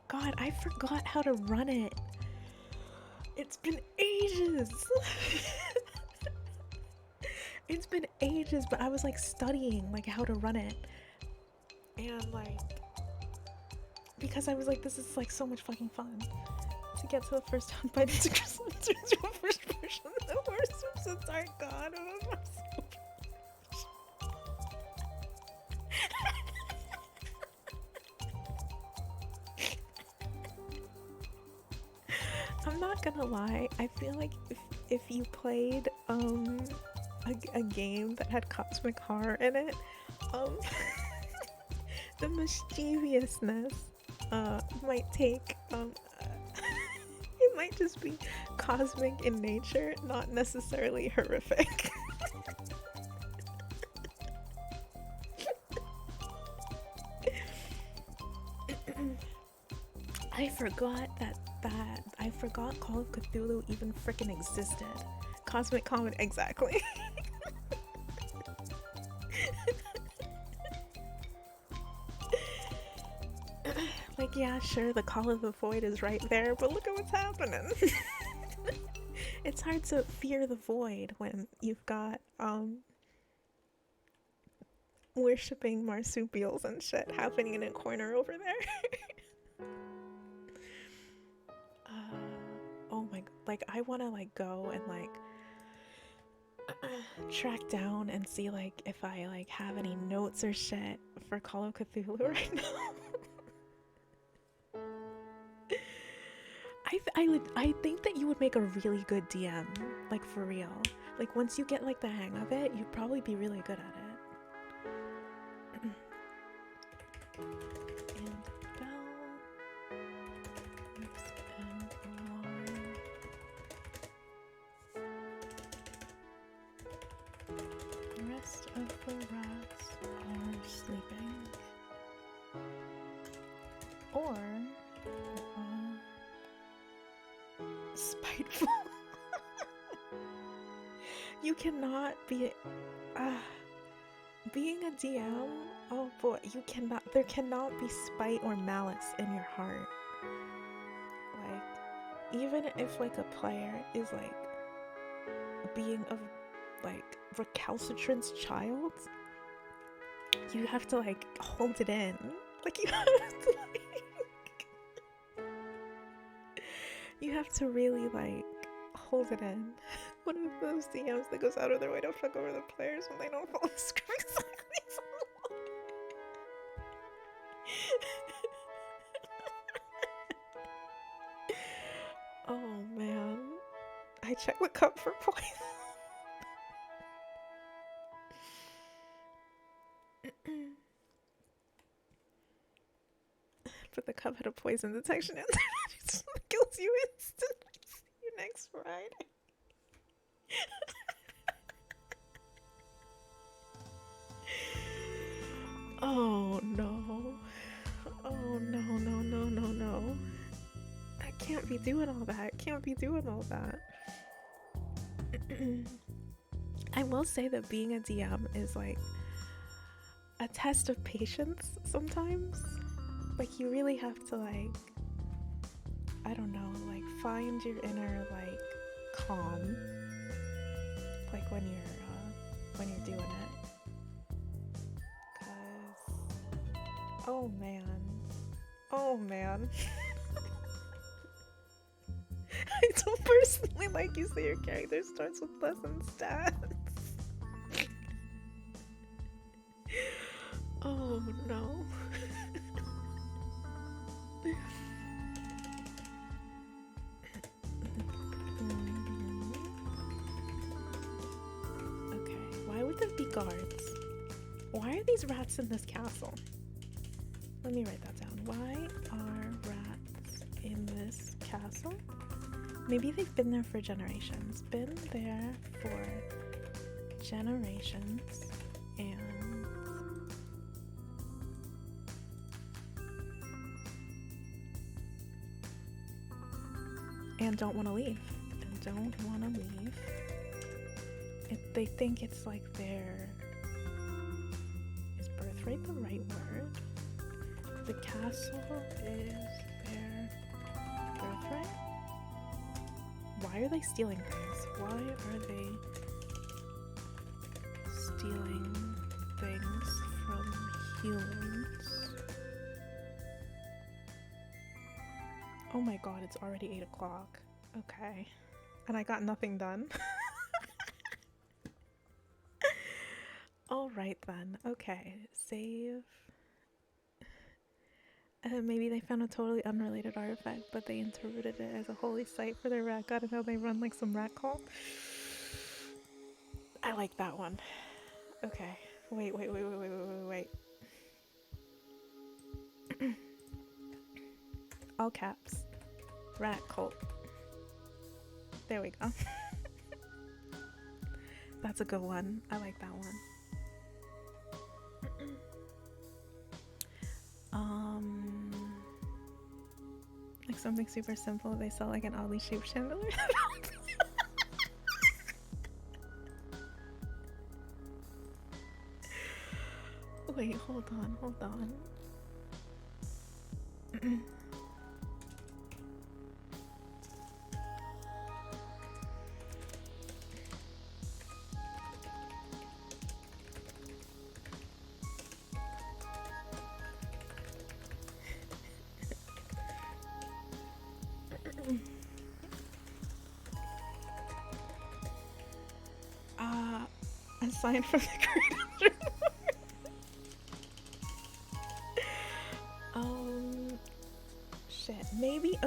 God, I forgot how to run it. It's been ages. It's been ages, but I was like studying like how to run it. And like because I was like, this is like so much fucking fun to get to the first time by the first person. The worst episodes are gone. I'm not gonna lie, I feel like if you played a game that had cosmic horror in it, the mischievousness might take it might just be cosmic in nature, not necessarily horrific. I forgot Call of Cthulhu even freaking existed. Cosmic Comet, exactly. Like, yeah, sure, the Call of the Void is right there, but look at what's happening. It's hard to fear the void when you've got worshipping marsupials and shit happening in a corner over there. Oh my, like I want to like go and like track down and see like if I like have any notes or shit for Call of Cthulhu right now. I think that you would make a really good DM, like for real. Like once you get like the hang of it, you'd probably be really good at it. And bell, and alarm. The rest of the rats are sleeping. Or spiteful. You cannot be being a DM. Oh boy, you cannot. There cannot be spite or malice in your heart. Like even if like a player is like being a like recalcitrant child, you have to like hold it in. Like you have to you have to really like hold it in. One of those DMs that goes out of their way to fuck over the players when they don't follow the script exactly. Oh man, I checked the cup for poison. But the cup had a poison detection and it kills you instantly. See you next Friday. Oh no. Oh no, no, no, no, no. I can't be doing all that. Can't be doing all that. I will say that being a DM is like a test of patience sometimes. Like you really have to like, I don't know, like find your inner like calm, like when you're doing it. Cause oh man. I don't personally like you say your character starts with less than stats. Oh no. Okay, why would there be guards? Why are these rats in this castle? Let me write that down. Why are rats in this castle? Maybe they've been there for generations. Been there for generations and don't want to leave. And don't want to leave. They think it's like their... Is birthright the right word? The castle is their birthright? Why are they stealing things? Why are they stealing things from humans? Oh my god, it's already 8 o'clock. Okay. And I got nothing done. Alright then. Okay. Save. Maybe they found a totally unrelated artifact, but they interpreted it as a holy site for their rat god and how they run like some rat cult. I like that one. Okay. Wait. All caps. Rat cult. There we go. That's a good one. I like that one. Like something super simple. They sell like an oddly shaped chandelier. Wait, hold on. A sign from the creator. Shit. Maybe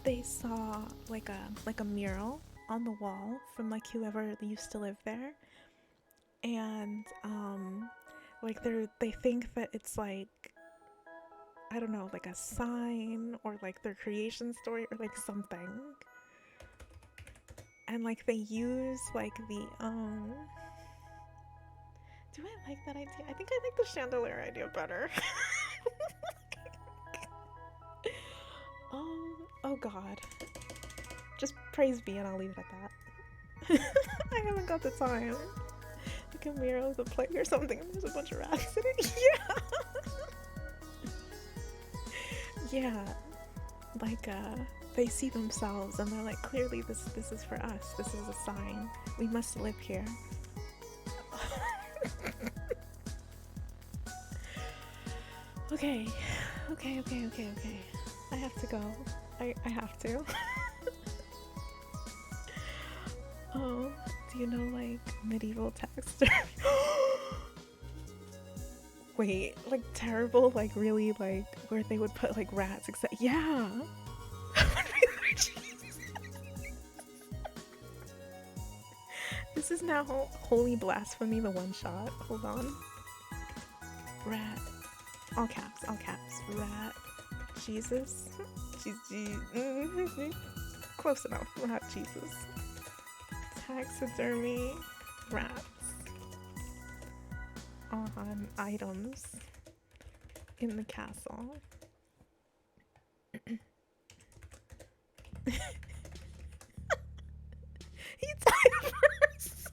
they saw like a mural on the wall from like whoever used to live there, and like they think that it's like, I don't know, like a sign or like their creation story or like something. And like they use like the do I like that idea? I think I like the chandelier idea better. Oh god. Just praise be and I'll leave it at that. I haven't got the time. Like a mural of a plague or something and there's a bunch of rats in it. Yeah. Yeah. Like They see themselves and they're like, clearly this is for us. This is a sign. We must live here. Okay. I have to go. I have to. Oh, do you know like medieval text? Wait, like terrible, like really like where they would put like rats, except yeah. This is now holy blasphemy, the one shot. Hold on. Rat. All caps, rat. Jesus. Close enough. Rat Jesus. Taxidermy rats on items in the castle. He died first.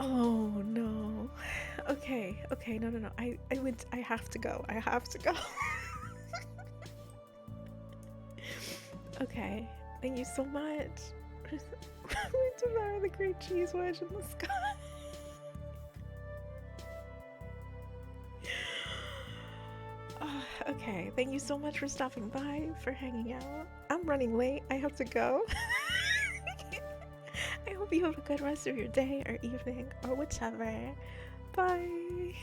Oh no. Okay, no. I have to go. Okay, thank you so much. We devour the great cheese wedge in the sky. Okay, thank you so much for stopping by, for hanging out. I'm running late. I have to go. I hope you have a good rest of your day or evening or whichever. Bye.